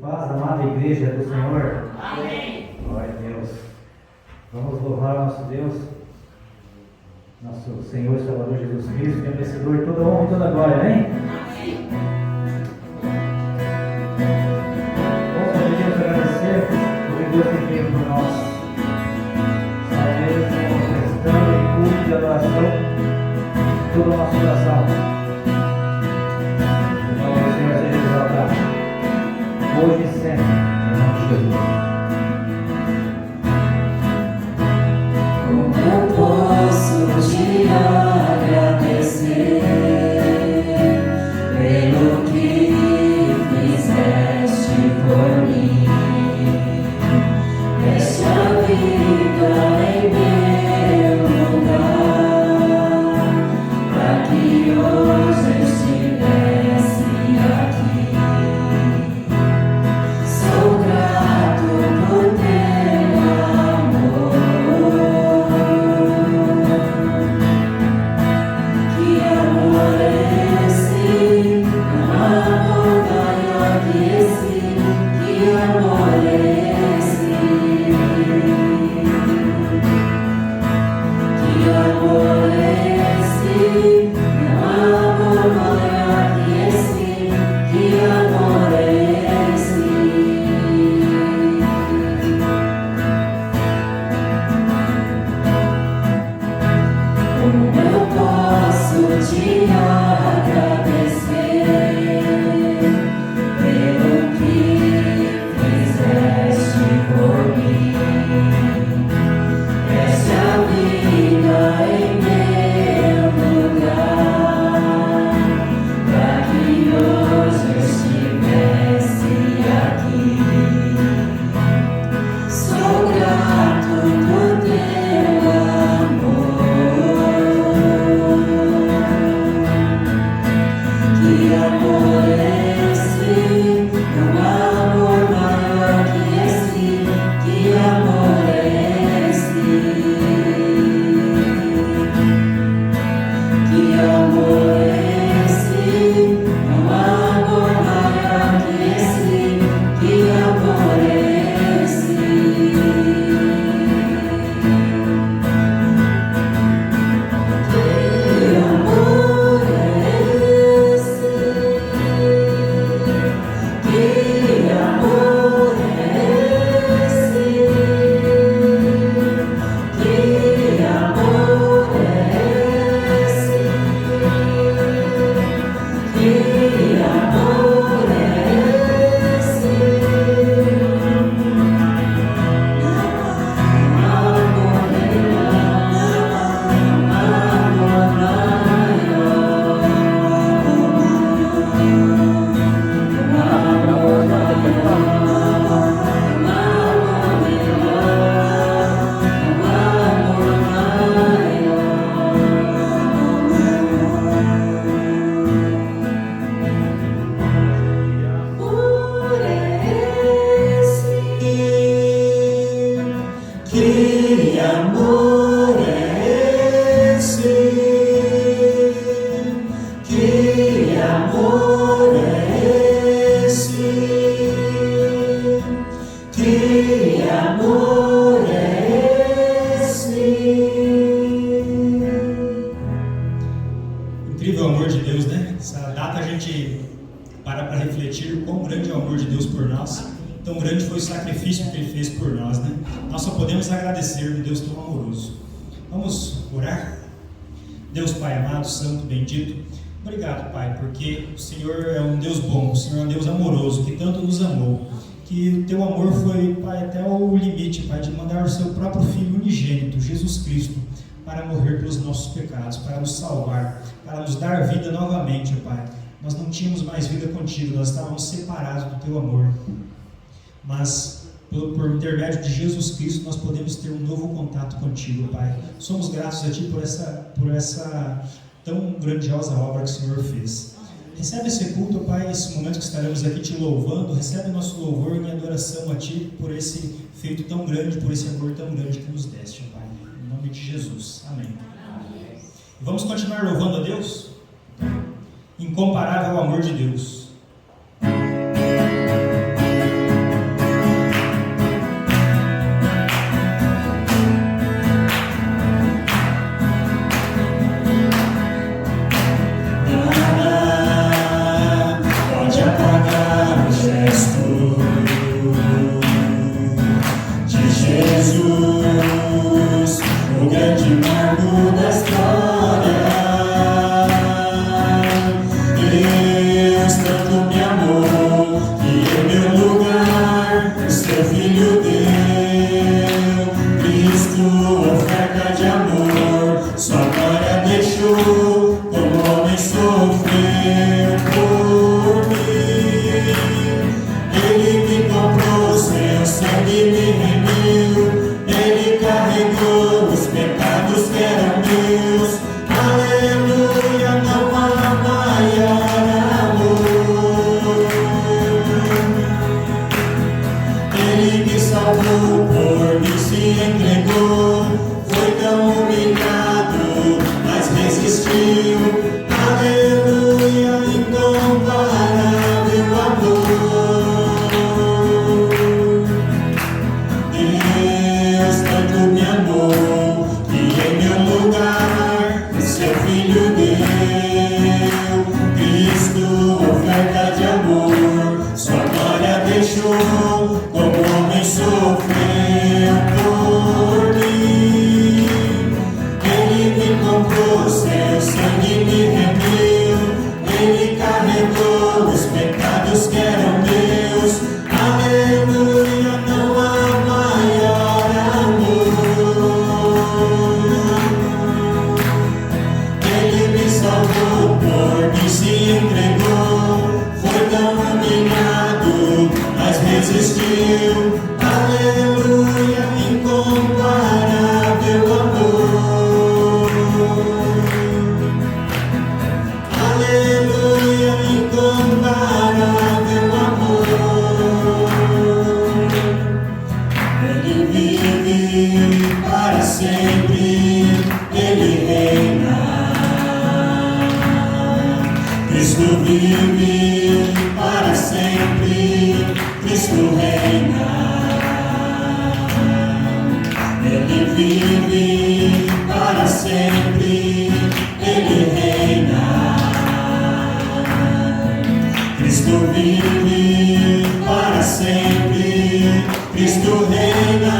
Paz, amada igreja do Senhor. Amém. Glória a Deus. Vamos louvar o nosso Deus, nosso Senhor e Salvador Jesus Cristo, que é merecedor de toda honra e toda glória, hein? Amém. Vamos poder agradecer o que Deus tem feito por nós. Talvez prestando em culto de adoração todo o nosso coração. O nome do Senhor seja exaltado, hoje e sempre, em nome de Jesus. Eu posso te agradecer pelo que fizeste por mim. Deste a vida em meu lugar, para que hoje estivesse aqui. Sou grato por teu amor. Que amor é esse? Não há maior que esse. Que amor é esse? Que amor é esse? Não há amor maior que esse. Que amor é esse? Como eu posso te agradecer pelo que fizeste por mim? Deste a vida em meu lugar, para que hoje eu estivesse aqui. Sou grato por teu amor. Que amor é esse? Não há amor maior que esse. Que amor é esse? Que amor é esse? Não há amor maior que esse. Que amor é esse? Que amor é esse? Que amor é esse? Que amor é esse? Que amor é esse? Que amor é esse? Que amor é esse? Que amor é esse? Incrível o amor de Deus, né? Essa data a gente para refletir o quão grande é o amor de Deus por nós. Tão grande foi o sacrifício que Ele fez por nós, né? Nós só podemos agradecer um Deus tão amoroso. Vamos orar? Deus Pai amado, santo, bendito, obrigado, Pai, porque o Senhor é um Deus bom, o Senhor é um Deus amoroso, que tanto nos amou, que o Teu amor foi, Pai, até o limite, Pai, de mandar o Seu próprio Filho unigênito, Jesus Cristo, para morrer pelos nossos pecados, para nos salvar, para nos dar vida novamente, Pai. Nós não tínhamos mais vida contigo, nós estávamos separados do Teu amor. Mas, por intermédio de Jesus Cristo, nós podemos ter um novo contato contigo, Pai. Somos gratos a Ti por essa tão grandiosa obra que o Senhor fez. Recebe esse culto, Pai, esse momento que estaremos aqui Te louvando. Recebe nosso louvor em adoração a Ti por esse feito tão grande, por esse amor tão grande que nos deste, Pai. Em nome de Jesus. Amém. Vamos continuar louvando a Deus? Incomparável amor de Deus. Ele me salvou, por mim se entregou. Foi tão humilhado, mas resistiu. Aleluia, incomparável amor. Deus tanto me amou, que em meu lugar o seu Filho deu. Cristo, oferta de amor, sua glória deixou, como homem sofreu por mim. Ele me comprou, seu sangue me remiu. Ele carregou os pecados que eram meus. Aleluia, não há maior amor. Ele me salvou, por mim se entregou. Foi tão humilhado, mas resistiu. Aleluia, incomparável amor. Aleluia, incomparável amor. Ele vive para sempre, Ele reina. Cristo vive para sempre, Cristo reina. Ele vive para sempre, Ele reina. Cristo vive para sempre, Cristo reina.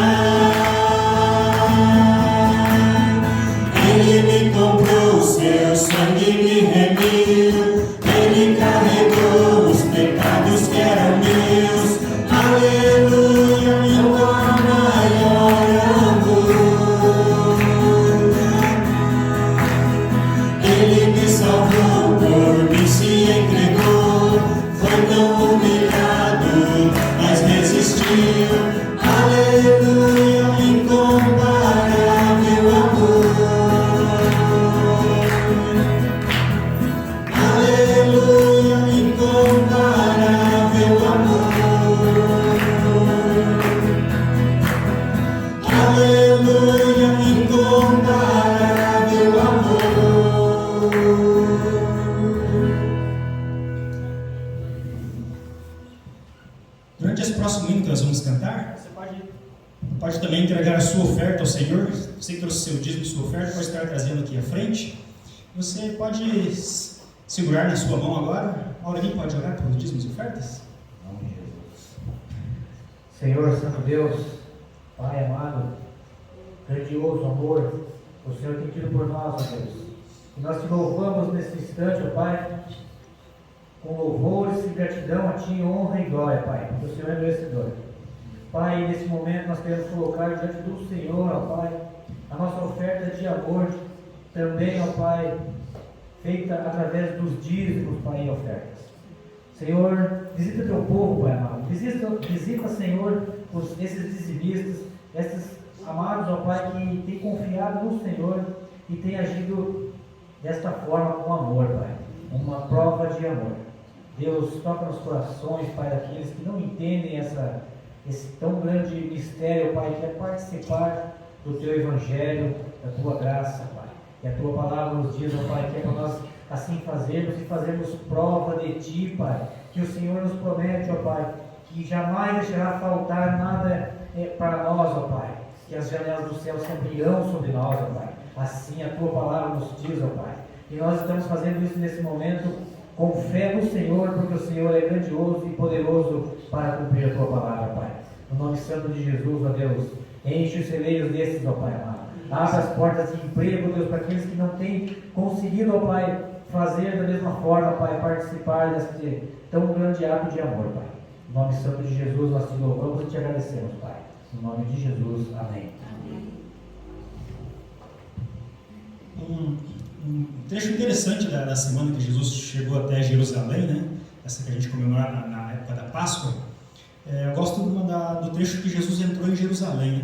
Ele me comprou, seu sangue me remiu. Ele carregou os pecados que eram meus. Aleluia, meu maior amor. Ele me salvou, por mim se entregou. Foi tão humilhado, mas resistiu. Aleluia, incomparável amor. Aleluia, incomparável amor. Aleluia, incomparável amor. Durante esse próximo hino que nós vamos cantar, você pode também entregar a sua oferta ao Senhor. Você que trouxe seu dízimo e sua oferta, pode estar trazendo aqui à frente. Você pode segurar na sua mão agora. Aurelinho pode orar pelos dízimos e ofertas? Em nome de Jesus. Senhor, Santo Deus, Pai amado, grandioso amor, o Senhor tem tido por nós, ó Deus. E nós te louvamos nesse instante, ó Pai, com louvores e gratidão a Ti, honra e glória, Pai, porque o Senhor é merecedor. Pai, nesse momento nós queremos colocar diante do Senhor, ó Pai, a nossa oferta de amor, também, ó Pai, feita através dos dízimos, Pai, e ofertas. Senhor, visita teu povo, Pai amado. Visita, Senhor, esses dizimistas, esses amados, ó Pai, que têm confiado no Senhor e têm agido desta forma com amor, Pai. Uma prova de amor. Deus, toca nos corações, Pai, daqueles que não entendem esse tão grande mistério, Pai, que é participar do Teu Evangelho, da Tua graça, Pai. E a Tua palavra nos diz, ó Pai, que é para nós assim fazermos e fazermos prova de Ti, Pai. Que o Senhor nos promete, ó Pai, que jamais deixará faltar nada para nós, ó Pai. Que as janelas do céu sempre irão sobre nós, ó Pai. Assim a Tua palavra nos diz, ó Pai. E nós estamos fazendo isso nesse momento com fé no Senhor, porque o Senhor é grandioso e poderoso para cumprir a Tua palavra, Pai. No nome santo de Jesus, ó Deus, enche os celeiros desses, ó Pai amado. Abre as portas de emprego, Deus, para aqueles que não têm conseguido, ó Pai, fazer da mesma forma, Pai, participar deste tão grande ato de amor, Pai. No nome santo de Jesus, nós te louvamos e te agradecemos, Pai. No nome de Jesus, amém. Um trecho interessante da semana que Jesus chegou até Jerusalém, né? Essa que a gente comemora na época da Páscoa. Eu gosto do trecho que Jesus entrou em Jerusalém, né?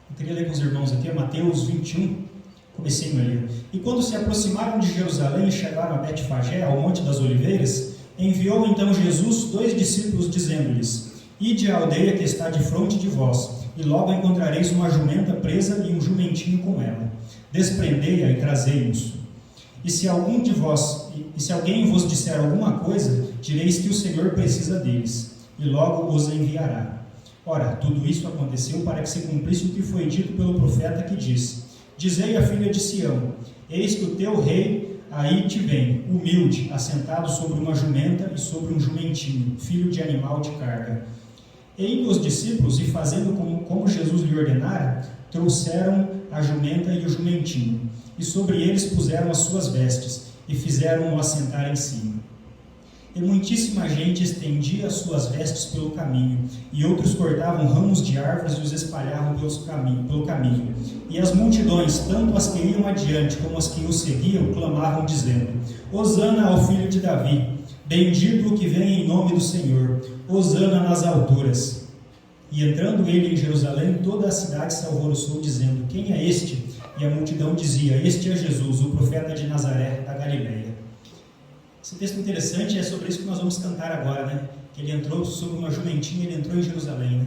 Eu queria ler com os irmãos aqui, Mateus 21, comecinho ali. E quando se aproximaram de Jerusalém e chegaram a Betfagé, ao Monte das Oliveiras, enviou então Jesus 2 discípulos, dizendo-lhes: Ide à aldeia que está de fronte de vós, e logo encontrareis uma jumenta presa e um jumentinho com ela. Desprendei-a e trazei-nos. E se alguém vos disser alguma coisa, direis que o Senhor precisa deles, e logo os enviará. Ora, tudo isso aconteceu para que se cumprisse o que foi dito pelo profeta que diz: Dizei à filha de Sião: Eis que o teu rei aí te vem, humilde, assentado sobre uma jumenta e sobre um jumentinho, filho de animal de carga. E indo os discípulos e fazendo como Jesus lhe ordenara, trouxeram a jumenta e o jumentinho, e sobre eles puseram as suas vestes, e fizeram-o assentar em cima. E muitíssima gente estendia as suas vestes pelo caminho, e outros cortavam ramos de árvores e os espalhavam pelo caminho. E as multidões, tanto as que iam adiante como as que o seguiam, clamavam, dizendo: Hosana ao filho de Davi, bendito o que vem em nome do Senhor, Hosana nas alturas. E entrando ele em Jerusalém, toda a cidade se alvoroçou, dizendo: Quem é este? E a multidão dizia: Este é Jesus, o profeta de Nazaré, da Galileia. Esse texto interessante é sobre isso que nós vamos cantar agora, né? Que ele entrou sobre uma jumentinha, ele entrou em Jerusalém, né?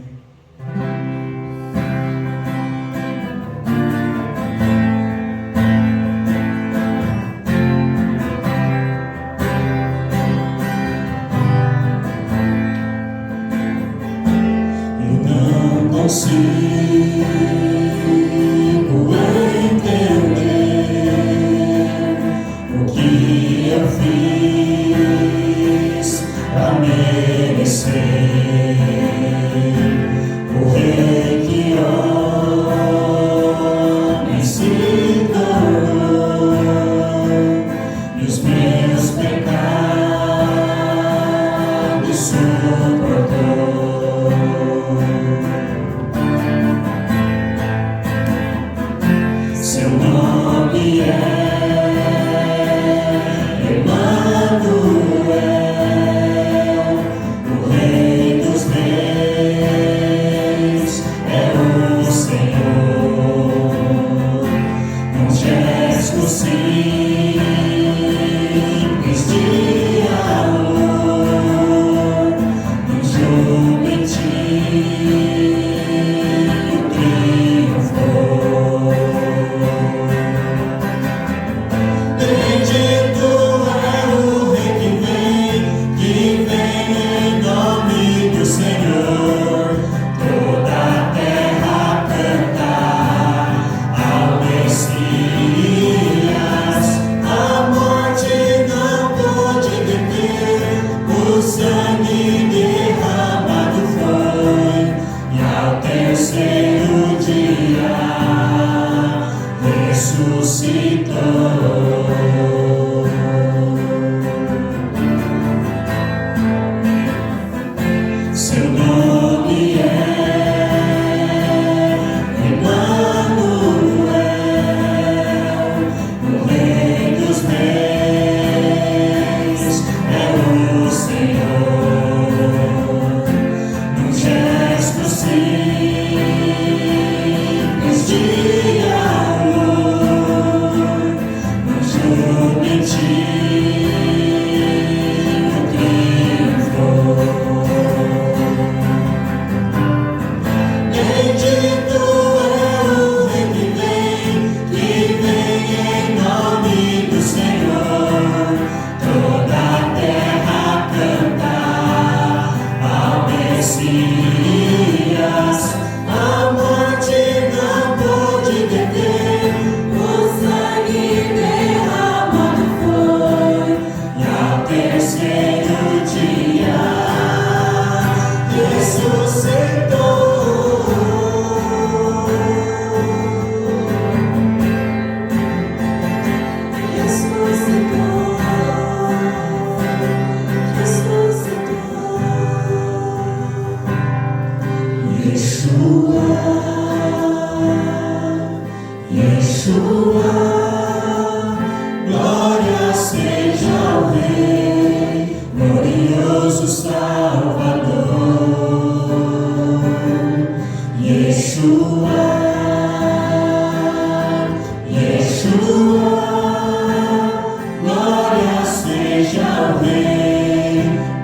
Eu não consigo entender o que eu fiz pra merecer o rei que homem se tornou e os meus pecados suportou. Seu nome é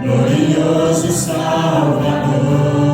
Glorioso Salvador.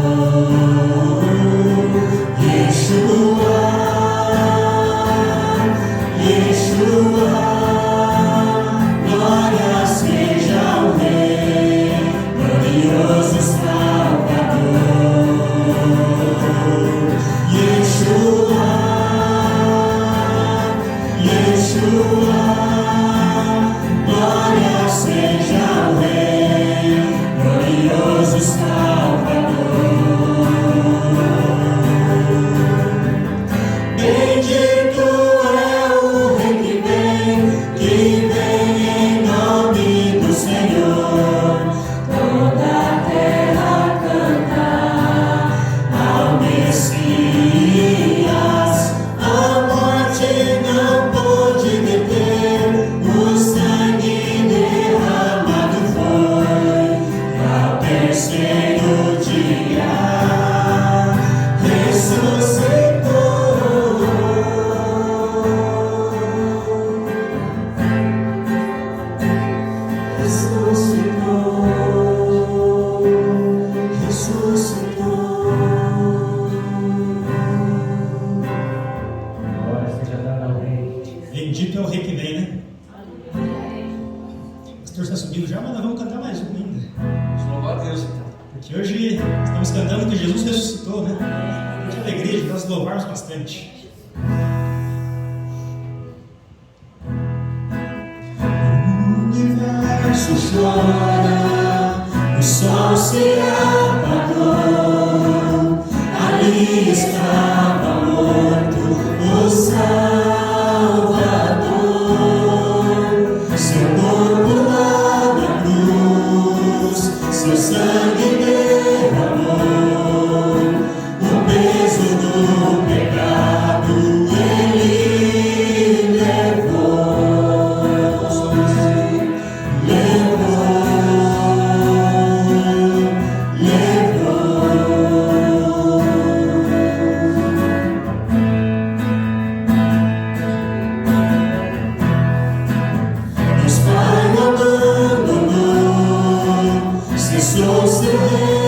que Jesus ressuscitou, né? Que alegria de nós louvarmos bastante. O universo chora, o sol se apagou, ali estava morto o Salvador. Seu corpo lá na cruz, seu sangue derramou, o peso do pecado ele levou. Cessou seu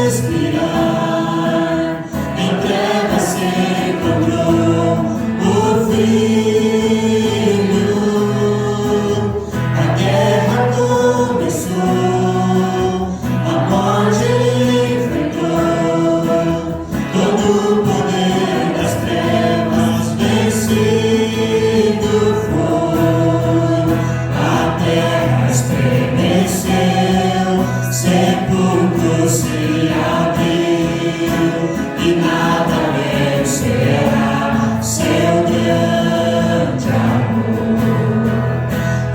respirar, em trevas se encontrou o Filho. A guerra começou, a morte ele enfrentou, todo o poder das trevas vencido foi. A terra estremeceu, sepulcro se abriu e nada vencerá seu grande amor.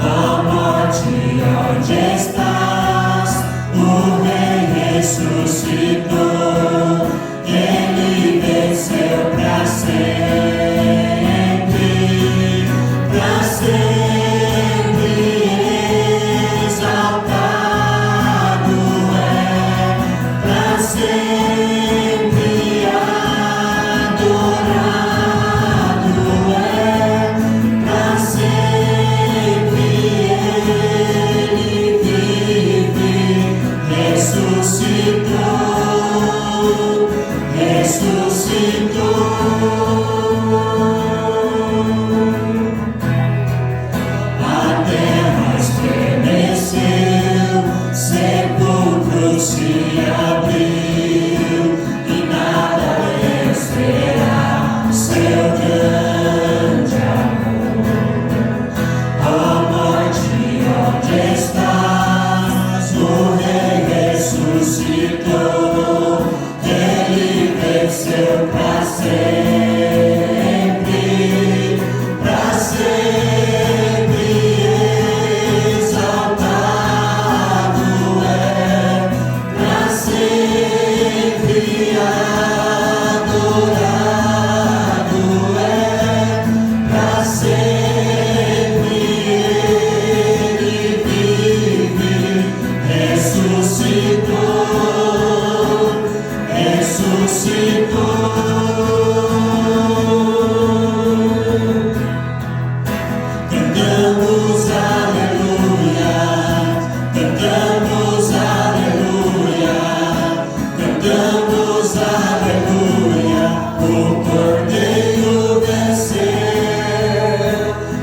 Ó morte, onde estás? O Rei ressuscitou, ele venceu para sempre, para sempre exaltado. Sempre adorado é, pra sempre ele vive, ressuscitou, ressuscitou. A terra estremeceu, sepulcro se abriu e nada vencerá seu grande amor. Ó morte, onde estás? O Rei ressuscitou, ele venceu para sempre, para sempre exaltado é, para sempre adorado é, para sempre ele vive, ressuscitou, ressuscitou. Cantamos aleluia, cantamos aleluia, cantamos aleluia, o Cordeiro venceu.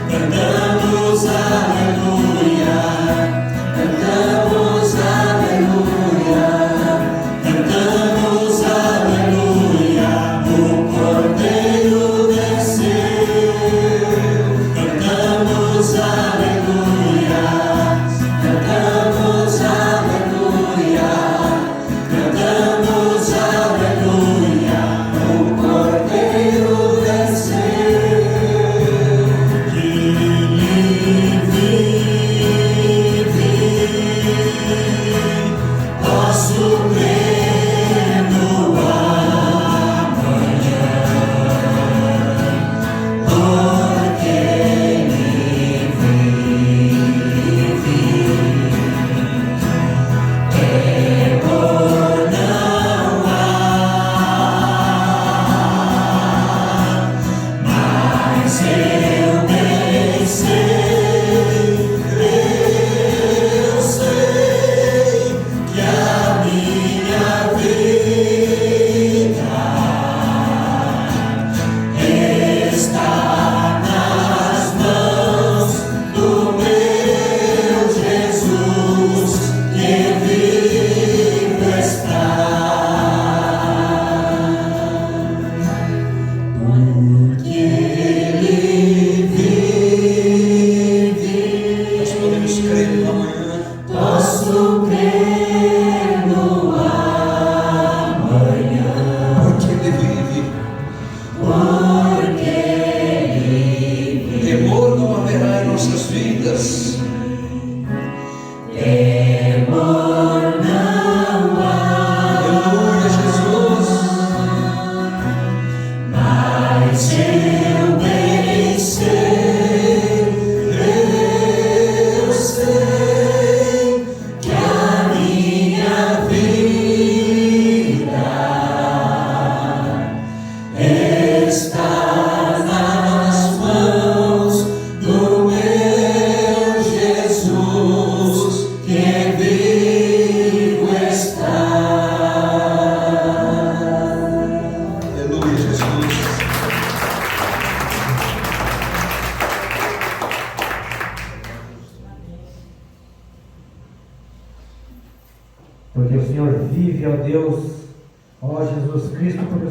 Cantamos aleluia, cantamos aleluia, cantamos aleluia,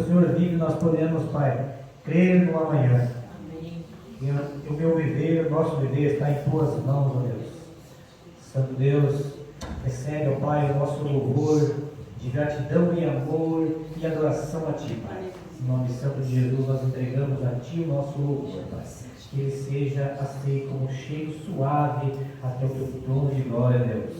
o Senhor vive, nós podemos, Pai, crer no amanhã. E o meu viver, o nosso viver está em Tuas mãos, ó Deus. Santo Deus, recebe, ó Pai, o nosso louvor de gratidão e amor e adoração a Ti, Pai. Em nome santo de Jesus, nós entregamos a Ti o nosso louvor, Pai. Que ele seja aceito como um cheiro suave até o Teu trono de glória, Deus.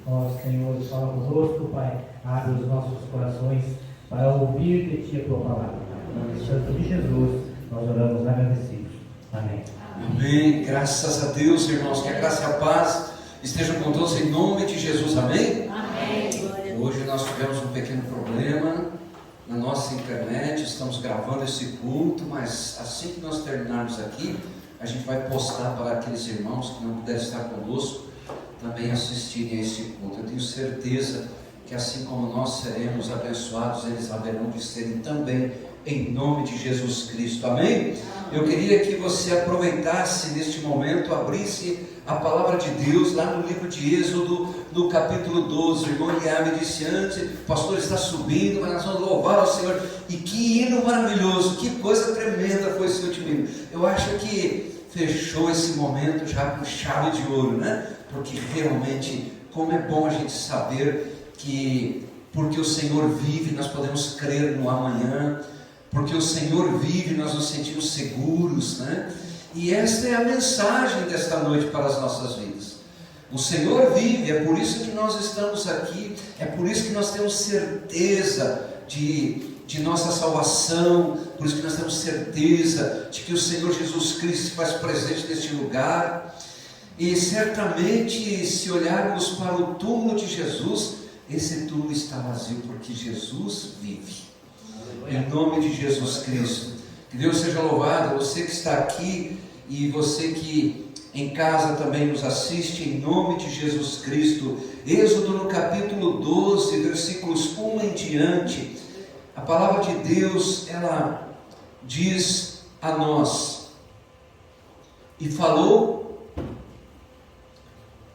Ó Senhor, fala conosco, Pai. Abre os nossos corações para ouvir de Ti a Tua palavra. Em nome santo de Jesus, nós oramos agradecidos. Amém. Amém. Graças a Deus, irmãos. Que a graça e a paz estejam com todos em nome de Jesus. Amém? Amém. Hoje nós tivemos um pequeno problema na nossa internet. Estamos gravando esse culto, mas assim que nós terminarmos aqui, a gente vai postar para aqueles irmãos que não puderem estar conosco também assistirem a esse culto. Eu tenho certeza que assim como nós seremos abençoados, eles haverão de serem também, em nome de Jesus Cristo. Amém? Eu queria que você aproveitasse neste momento, abrisse a palavra de Deus lá no livro de Êxodo, no capítulo 12. O irmão Eliá me disse antes: o pastor está subindo, mas nós vamos louvar ao Senhor. E que hino maravilhoso, que coisa tremenda foi esse último hino. Eu acho que fechou esse momento já com chave de ouro, né? Porque realmente, como é bom a gente saber que porque o Senhor vive, nós podemos crer no amanhã. Porque o Senhor vive, nós nos sentimos seguros, né? E esta é a mensagem desta noite para as nossas vidas. O Senhor vive, é por isso que nós estamos aqui, é por isso que nós temos certeza de nossa salvação, por isso que nós temos certeza de que o Senhor Jesus Cristo se faz presente neste lugar. E certamente, se olharmos para o túmulo de Jesus, esse túmulo está vazio, porque Jesus vive. Em nome de Jesus Cristo, que Deus seja louvado. Você que está aqui e você que em casa também nos assiste, em nome de Jesus Cristo. Êxodo no capítulo 12, versículos 1 em diante, a palavra de Deus, ela diz a nós: e falou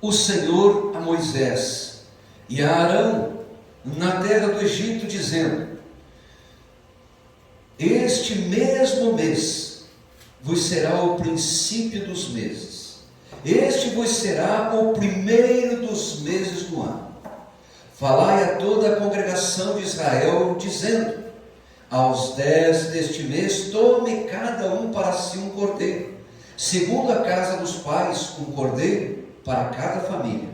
o Senhor a Moisés e a Arão na terra do Egito, dizendo: este mesmo mês vos será o princípio dos meses, este vos será o primeiro dos meses do ano. Falai a toda a congregação de Israel, dizendo: aos 10 deste mês tome cada um para si um cordeiro, segundo a casa dos pais, um cordeiro para cada família.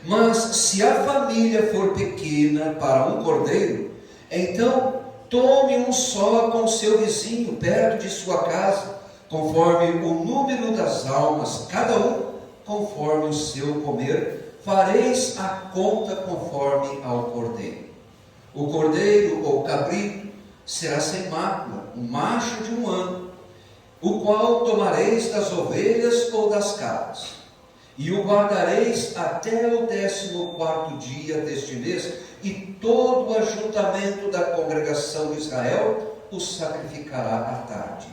Mas se a família for pequena para um cordeiro, então tome um só com seu vizinho perto de sua casa, conforme o número das almas, cada um conforme o seu comer, fareis a conta conforme ao cordeiro. O cordeiro ou cabrito será sem mácula, um macho de 1 ano, o qual tomareis das ovelhas ou das cabras, e o guardareis até o 14º dia deste mês, e todo o ajuntamento da congregação de Israel o sacrificará à tarde.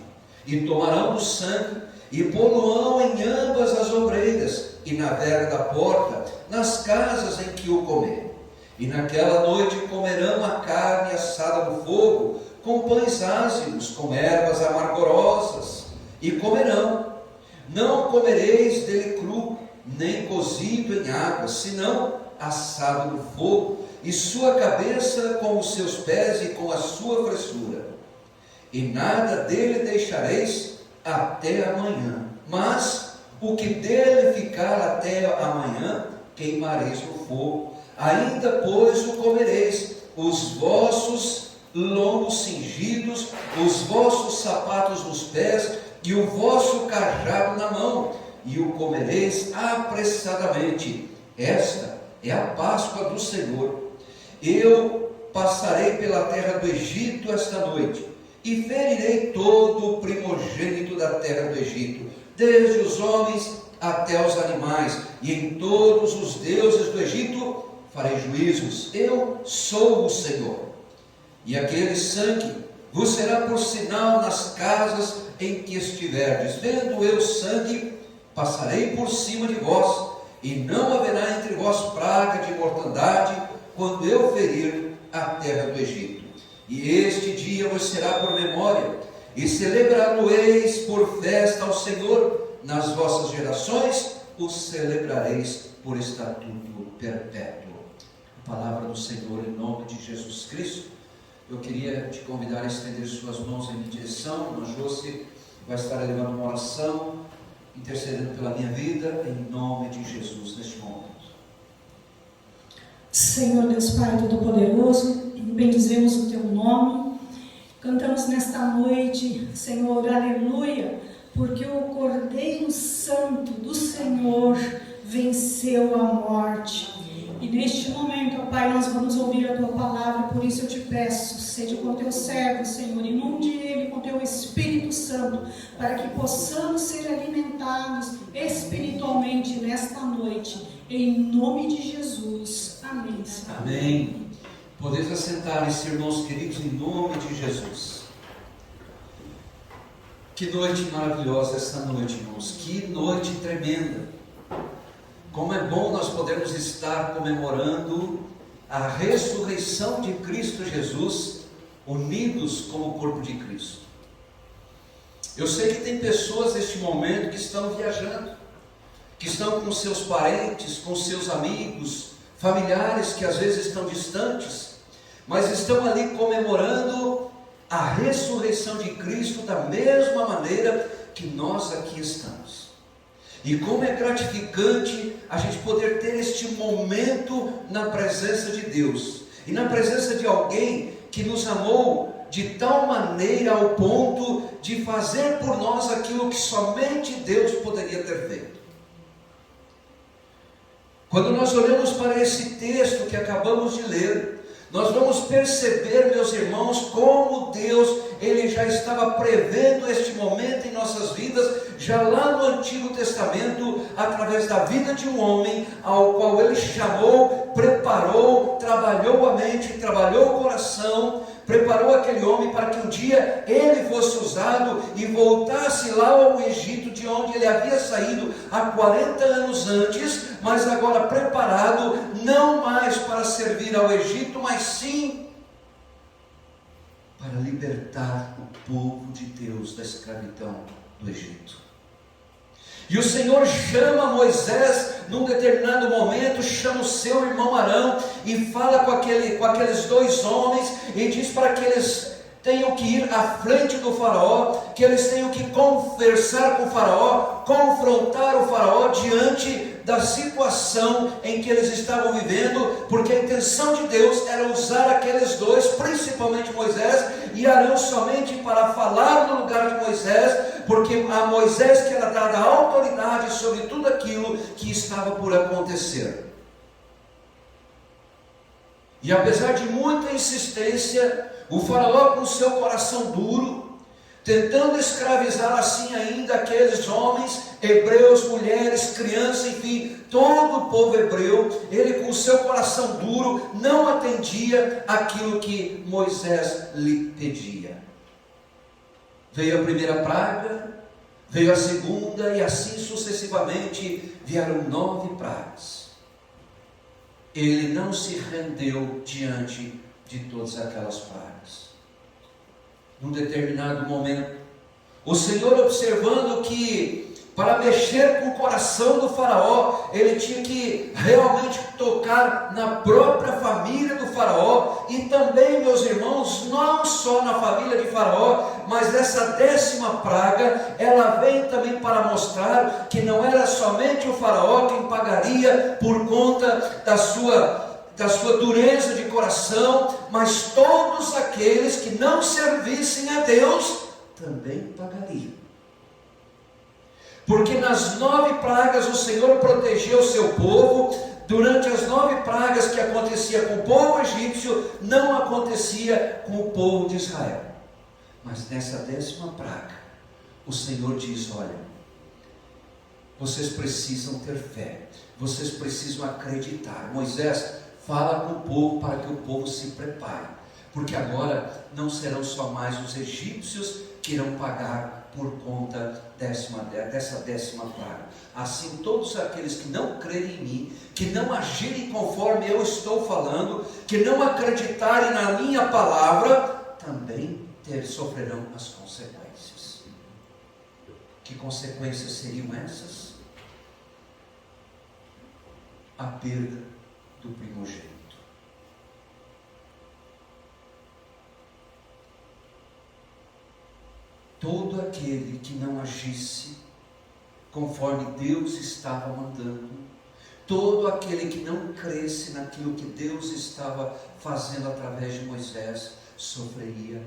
E tomarão do sangue, e pô-lo-ão em ambas as ombreiras, e na verga da porta, nas casas em que o comer. E naquela noite comerão a carne assada no fogo, com pães ácidos, com ervas amargorosas, e comerão. Não comereis dele cru, nem cozido em água, senão assado no fogo, e sua cabeça com os seus pés e com a sua fressura. E nada dele deixareis até amanhã, mas o que dele ficar até amanhã, queimareis no fogo. Ainda, pois, o comereis, os vossos lombos cingidos, os vossos sapatos nos pés, e o vosso cajado na mão, e o comereis apressadamente. Esta é a Páscoa do Senhor. Eu passarei pela terra do Egito esta noite, e ferirei todo o primogênito da terra do Egito, desde os homens até os animais, e em todos os deuses do Egito farei juízos. Eu sou o Senhor. E aquele sangue vos será por sinal nas casas em que estiverdes. Vendo eu sangue, passarei por cima de vós, e não haverá entre vós praga de mortandade, quando eu ferir a terra do Egito. E este dia vos será por memória, e celebrá-lo-eis por festa ao Senhor. Nas vossas gerações o celebrareis por estatuto perpétuo. A palavra do Senhor em nome de Jesus Cristo. Eu queria te convidar a estender suas mãos em minha direção. A Josi vai estar elevando uma oração, intercedendo pela minha vida, em nome de Jesus, neste momento. Senhor Deus Pai Todo-Poderoso, bendizemos o Teu nome, cantamos nesta noite, Senhor, aleluia, porque o Cordeiro Santo do Senhor venceu a morte. E neste momento, ó Pai, nós vamos ouvir a Tua palavra, por isso eu te peço, seja com Teu servo, Senhor, inunde ele com Teu Espírito Santo, para que possamos ser alimentados espiritualmente nesta noite, em nome de Jesus. Amém, Senhor. Amém. Podeis assentar-se, irmãos queridos, em nome de Jesus. Que noite maravilhosa esta noite, irmãos, que noite tremenda. Como é bom nós podermos estar comemorando a ressurreição de Cristo Jesus, unidos como corpo de Cristo. Eu sei que tem pessoas neste momento que estão viajando, que estão com seus parentes, com seus amigos, familiares que às vezes estão distantes, mas estão ali comemorando a ressurreição de Cristo da mesma maneira que nós aqui estamos. E como é gratificante a gente poder ter este momento na presença de Deus, e na presença de alguém que nos amou de tal maneira ao ponto de fazer por nós aquilo que somente Deus poderia ter feito. Quando nós olhamos para esse texto que acabamos de ler, nós vamos perceber, meus irmãos, como Deus, Ele já estava prevendo este momento em nossas vidas, já lá no Antigo Testamento, através da vida de um homem, ao qual Ele chamou, preparou, trabalhou a mente, trabalhou o coração, preparou aquele homem para que um dia ele fosse usado e voltasse lá ao Egito, de onde ele havia saído há 40 anos antes, mas agora preparado, não mais para servir ao Egito, mas sim para libertar o povo de Deus da escravidão do Egito. E o Senhor chama Moisés num determinado momento, chama o seu irmão Arão e fala com aqueles dois homens e diz para que eles tenham que ir à frente do faraó, que eles tenham que conversar com o faraó, confrontar o faraó diante da situação em que eles estavam vivendo, porque a intenção de Deus era usar aqueles dois, principalmente Moisés e Arão, somente para falar no lugar de Moisés, porque a Moisés que era dada a autoridade sobre tudo aquilo que estava por acontecer. E apesar de muita insistência, o faraó, com seu coração duro, tentando escravizar assim ainda aqueles homens, hebreus, mulheres, crianças, enfim, todo o povo hebreu, ele com seu coração duro não atendia aquilo que Moisés lhe pedia. Veio a primeira praga, veio a segunda, e assim sucessivamente vieram 9 pragas. Ele não se rendeu diante de todas aquelas pragas. Num determinado momento, o Senhor, observando que para mexer com o coração do faraó, ele tinha que realmente tocar na própria família do faraó, e também, meus irmãos, não só na família de faraó, mas essa 10ª praga, ela vem também para mostrar que não era somente o faraó quem pagaria por conta da sua dureza de coração, mas todos aqueles que não servissem a Deus também pagariam. Porque nas 9 pragas o Senhor protegeu o seu povo. Durante as 9 pragas que acontecia com o povo egípcio, não acontecia com o povo de Israel. Mas nessa 10ª praga, o Senhor diz: olha, vocês precisam ter fé, vocês precisam acreditar. Moisés, fala com o povo para que o povo se prepare, porque agora não serão só mais os egípcios que irão pagar por conta dessa 10ª praga. Assim, todos aqueles que não crerem em mim, que não agirem conforme eu estou falando, que não acreditarem na minha palavra, também sofrerão as consequências. Que consequências seriam essas? A perda do primogênito. Todo aquele que não agisse conforme Deus estava mandando, todo aquele que não cresce naquilo que Deus estava fazendo através de Moisés, sofreria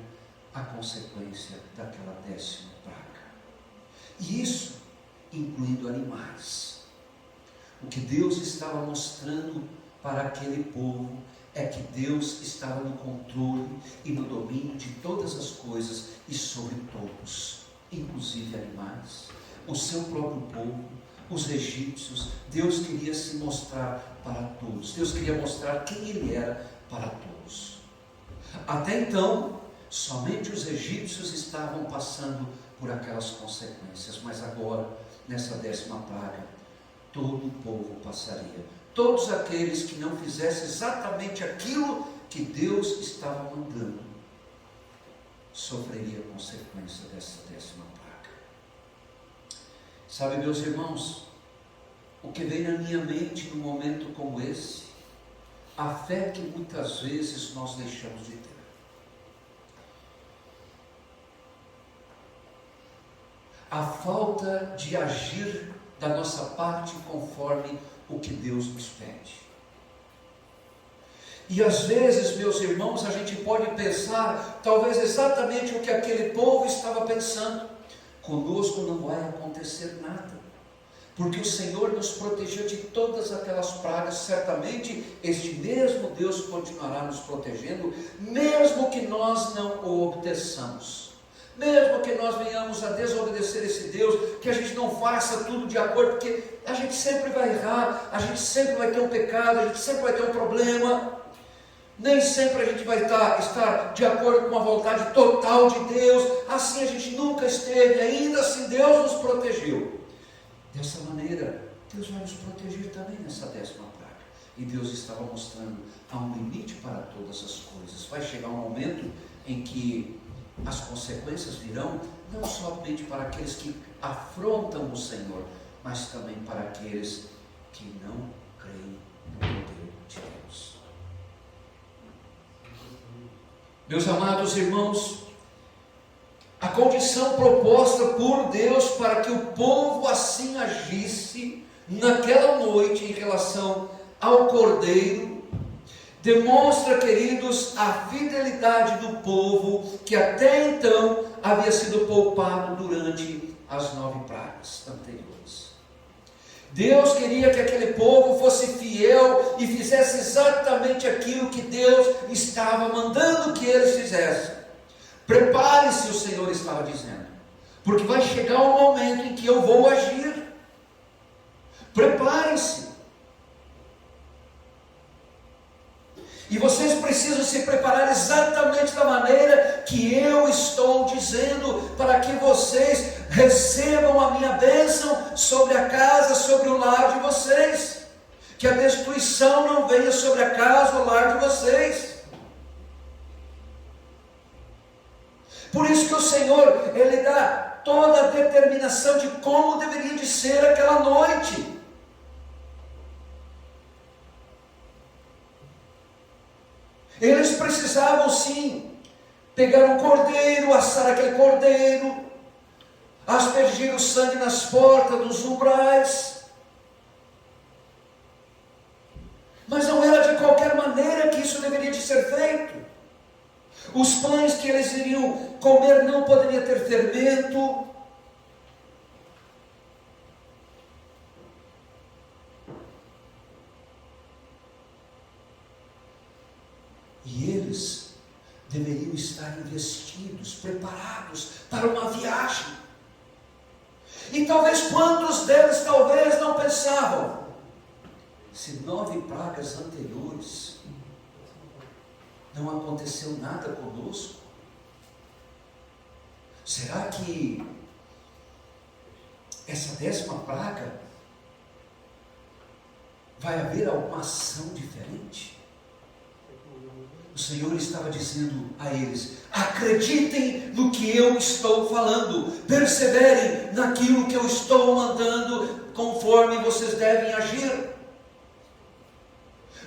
a consequência daquela 10ª praga. E isso incluindo animais. O que Deus estava mostrando para aquele povo é que Deus estava no controle e no domínio de todas as coisas e sobre todos, inclusive animais, o seu próprio povo, os egípcios. Deus queria se mostrar para todos, Deus queria mostrar quem Ele era para todos. Até então, somente os egípcios estavam passando por aquelas consequências, mas agora, nessa 10ª praga, todo o povo passaria. Todos aqueles que não fizessem exatamente aquilo que Deus estava mandando, sofreria a consequência dessa 10ª praga. Sabe, meus irmãos, o que vem na minha mente num momento como esse, a fé que muitas vezes nós deixamos de ter. A falta de agir da nossa parte conforme o que Deus nos pede. E às vezes, meus irmãos, a gente pode pensar talvez exatamente o que aquele povo estava pensando. Conosco não vai acontecer nada, porque o Senhor nos protegeu de todas aquelas pragas. Certamente este mesmo Deus continuará nos protegendo, mesmo que nós não o obedeçamos, mesmo que nós venhamos a desobedecer esse Deus, que a gente não faça tudo de acordo, porque a gente sempre vai errar, a gente sempre vai ter um pecado, a gente sempre vai ter um problema. Nem sempre a gente vai estar de acordo com a vontade total de Deus. Assim a gente nunca esteve, ainda assim Deus nos protegeu. Dessa maneira, Deus vai nos proteger também nessa 10ª praga. E Deus estava mostrando, há um limite para todas as coisas. Vai chegar um momento em que as consequências virão, não somente para aqueles que afrontam o Senhor, mas também para aqueles que não creem no poder de Deus. Meus amados irmãos, a condição proposta por Deus para que o povo assim agisse naquela noite em relação ao Cordeiro, demonstra, queridos, a fidelidade do povo que até então havia sido poupado durante as 9 pragas anteriores. Deus queria que aquele povo fosse fiel e fizesse exatamente aquilo que Deus estava mandando que eles fizessem. Prepare-se, o Senhor estava dizendo, porque vai chegar um momento em que eu vou agir. Preparem-se. E vocês precisam se preparar exatamente da maneira que eu estou dizendo, para que vocês recebam a minha bênção sobre a casa, sobre o lar de vocês. Que a destruição não venha sobre a casa ou o lar de vocês. Por isso que o Senhor, Ele dá toda a determinação de como deveria de ser aquela noite. Eles precisavam sim pegar um cordeiro, assar aquele cordeiro, aspergir o sangue nas portas dos umbrais. Mas não era de qualquer maneira que isso deveria de ser feito. Os pães que eles iriam comer não poderiam ter fermento. E eles deveriam estar investidos, preparados para uma viagem. E talvez quantos deles talvez não pensavam, se 9 pragas anteriores não aconteceu nada conosco, será que essa 10ª praga vai haver alguma ação diferente? o Senhor estava dizendo a eles: acreditem no que eu estou falando, perseverem naquilo que eu estou mandando, conforme vocês devem agir.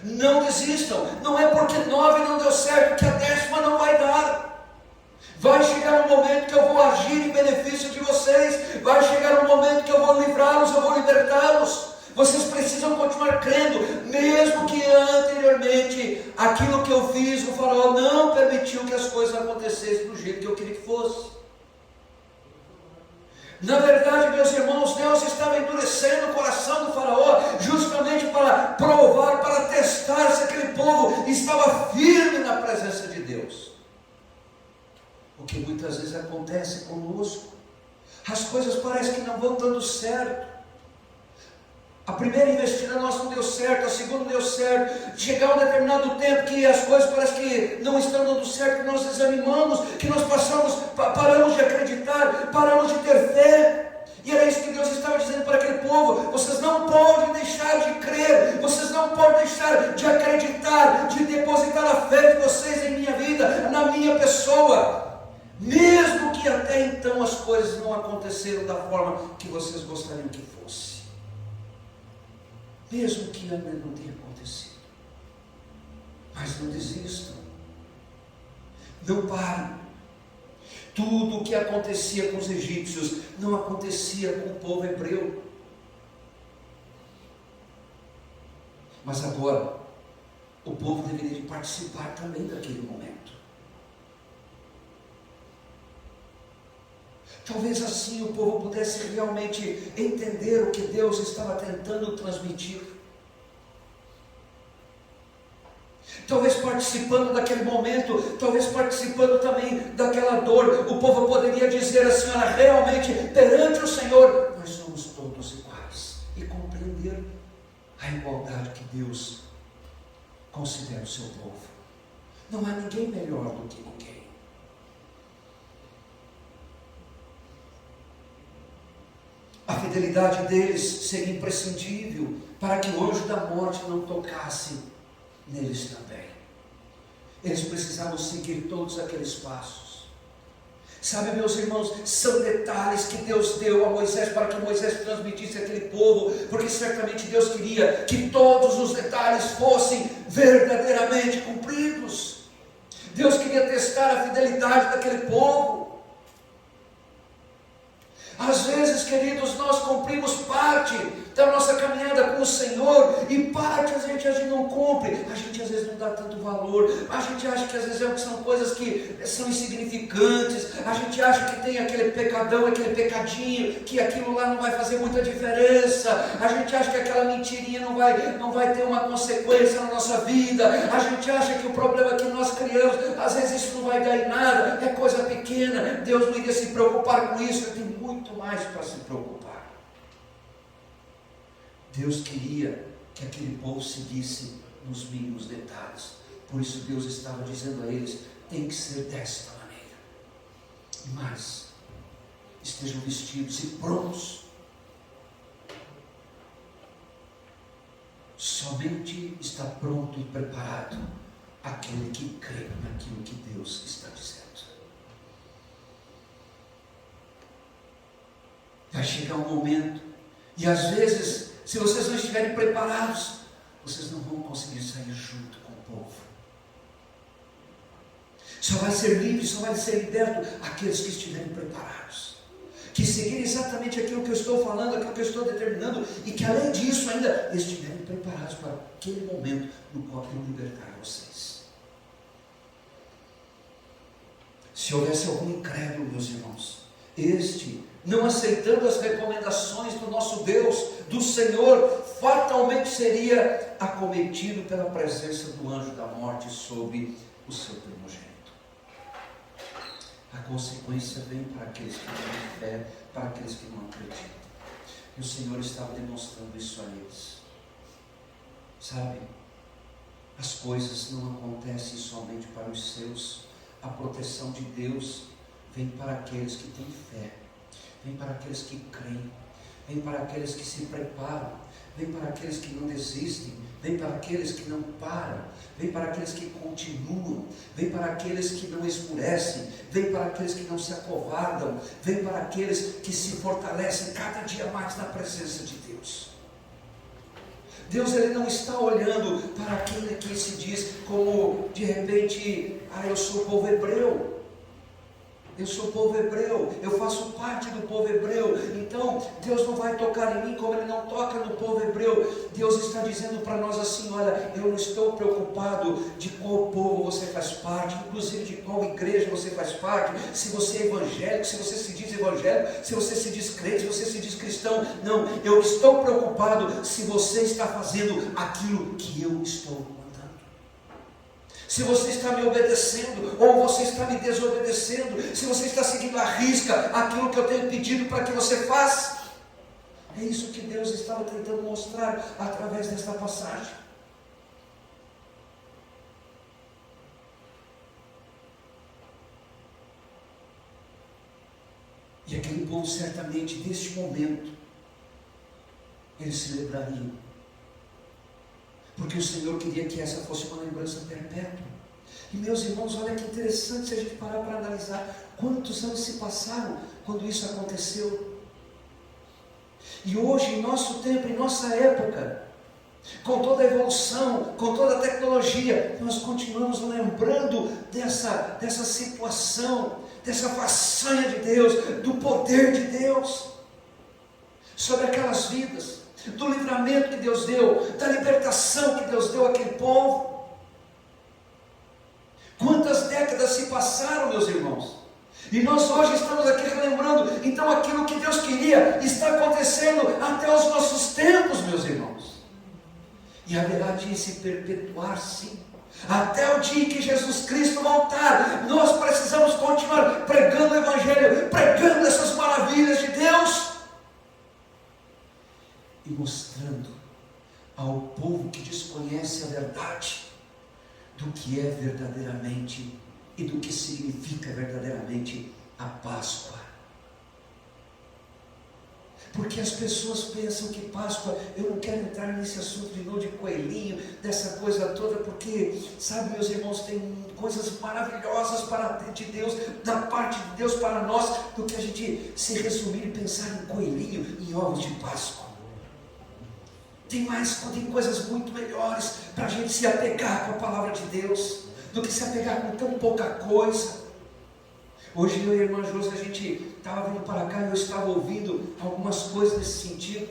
Não desistam. Não é porque 9 não deu certo que a 10ª não vai dar. Vai chegar um momento que eu vou agir em benefício de vocês. Vai chegar um momento que eu vou livrá-los, eu vou libertá-los. Vocês precisam continuar crendo, mesmo que anteriormente aquilo que eu fiz, o faraó não permitiu que as coisas acontecessem do jeito que eu queria que fosse. Na verdade, meus irmãos, Deus estava endurecendo o coração do faraó justamente para provar, para testar se aquele povo estava firme na presença de Deus. O que muitas vezes acontece conosco, as coisas parecem que não vão dando certo. A primeira investida nossa não deu certo, a segunda não deu certo. Chegar um determinado tempo que as coisas parecem que não estão dando certo, que nós desanimamos, que nós paramos de acreditar, paramos de ter fé. E era isso que Deus estava dizendo para aquele povo: vocês não podem deixar de crer, vocês não podem deixar de acreditar, de depositar a fé de vocês em minha vida, na minha pessoa, mesmo que até então as coisas não aconteceram da forma que vocês gostariam que fosse. Mesmo que ainda não tenha acontecido. Mas não desistam. Não parem. Tudo o que acontecia com os egípcios não acontecia com o povo hebreu. Mas agora, o povo deveria participar também daquele momento. Talvez assim o povo pudesse realmente entender o que Deus estava tentando transmitir. Talvez participando daquele momento, talvez participando também daquela dor, o povo poderia dizer assim: olha, realmente perante o Senhor nós somos todos iguais, e compreender a igualdade que Deus considera o seu povo. Não há ninguém melhor do que ninguém. A fidelidade deles seria imprescindível para que o anjo da morte não tocasse neles também. Eles precisavam seguir todos aqueles passos. Sabe, meus irmãos, são detalhes que Deus deu a Moisés para que Moisés transmitisse àquele povo, porque certamente Deus queria que todos os detalhes fossem verdadeiramente cumpridos. Deus queria testar a fidelidade daquele povo. Às vezes, queridos, nós cumprimos parte da nossa caminhada com o Senhor, e parte a gente não cumpre. A gente às vezes não dá tanto valor, a gente acha que às vezes são coisas que são insignificantes, a gente acha que tem aquele pecadão, aquele pecadinho, que aquilo lá não vai fazer muita diferença, a gente acha que aquela mentirinha não vai ter uma consequência na nossa vida, a gente acha que o problema que nós criamos, às vezes isso não vai dar em nada, é coisa pequena, Deus não iria se preocupar com isso. Ele tem muito mais para se preocupar. Deus queria que aquele povo seguisse nos mínimos detalhes. Por isso Deus estava dizendo a eles: tem que ser desta maneira. Mas estejam vestidos e prontos. Somente está pronto e preparado aquele que crê naquilo que Deus está dizendo. Vai chegar um momento, e às vezes, se vocês não estiverem preparados, vocês não vão conseguir sair junto com o povo. Só vai ser livre, só vai ser liberto aqueles que estiverem preparados, que seguirem exatamente aquilo que eu estou falando, aquilo que eu estou determinando, e que além disso ainda estiverem preparados para aquele momento no qual eu libertar vocês. Se houvesse algum incrédulo, meus irmãos, não aceitando as recomendações do nosso Deus, do Senhor, fatalmente seria acometido pela presença do anjo da morte sobre o seu primogênito. A consequência vem para aqueles que não têm fé, para aqueles que não acreditam. E o Senhor estava demonstrando isso a eles. Sabe, as coisas não acontecem somente para os seus. A proteção de Deus vem para aqueles que têm fé, vem para aqueles que creem, vem para aqueles que se preparam, vem para aqueles que não desistem, vem para aqueles que não param, vem para aqueles que continuam, vem para aqueles que não esmurecem, vem para aqueles que não se acovardam, vem para aqueles que se fortalecem cada dia mais na presença de Deus. Deus, Ele não está olhando para aquele que se diz como de repente, eu sou o povo hebreu. Eu sou o povo hebreu, eu faço parte do povo hebreu, então Deus não vai tocar em mim como Ele não toca no povo hebreu. Deus está dizendo para nós assim: olha, eu não estou preocupado de qual povo você faz parte, inclusive de qual igreja você faz parte, se você é evangélico, se você se diz evangélico, se você se diz crente, se você se diz cristão. Não, eu estou preocupado se você está fazendo aquilo que eu estou mandando. Se você está me obedecendo ou você está me desobedecendo, se você está seguindo à risca aquilo que eu tenho pedido para que você faça. É isso que Deus estava tentando mostrar através desta passagem. E aquele povo certamente, neste momento, eles se lembrariam. Porque o Senhor queria que essa fosse uma lembrança perpétua. E meus irmãos, olha que interessante se a gente parar para analisar quantos anos se passaram quando isso aconteceu. E hoje, em nosso tempo, em nossa época, com toda a evolução, com toda a tecnologia, nós continuamos lembrando dessa situação, dessa façanha de Deus, do poder de Deus sobre aquelas vidas, do livramento que Deus deu, da libertação que Deus deu àquele povo. Quantas décadas se passaram, meus irmãos, e nós hoje estamos aqui relembrando. Então aquilo que Deus queria está acontecendo até os nossos tempos, meus irmãos, e haverá de se perpetuar, sim, até o dia em que Jesus Cristo voltar. Nós precisamos continuar pregando o Evangelho, pregando essas maravilhas de Deus e mostrando ao povo que desconhece a verdade do que é verdadeiramente e do que significa verdadeiramente a Páscoa. Porque as pessoas pensam que Páscoa, eu não quero entrar nesse assunto de novo de coelhinho, dessa coisa toda, porque, sabe, meus irmãos, tem coisas maravilhosas de Deus, da parte de Deus para nós, do que a gente se resumir e pensar em coelhinho, em ovos de Páscoa. Tem coisas muito melhores para a gente se apegar com a palavra de Deus, do que se apegar com tão pouca coisa. Hoje eu e a irmã Josi, a gente estava vindo para cá e eu estava ouvindo algumas coisas nesse sentido,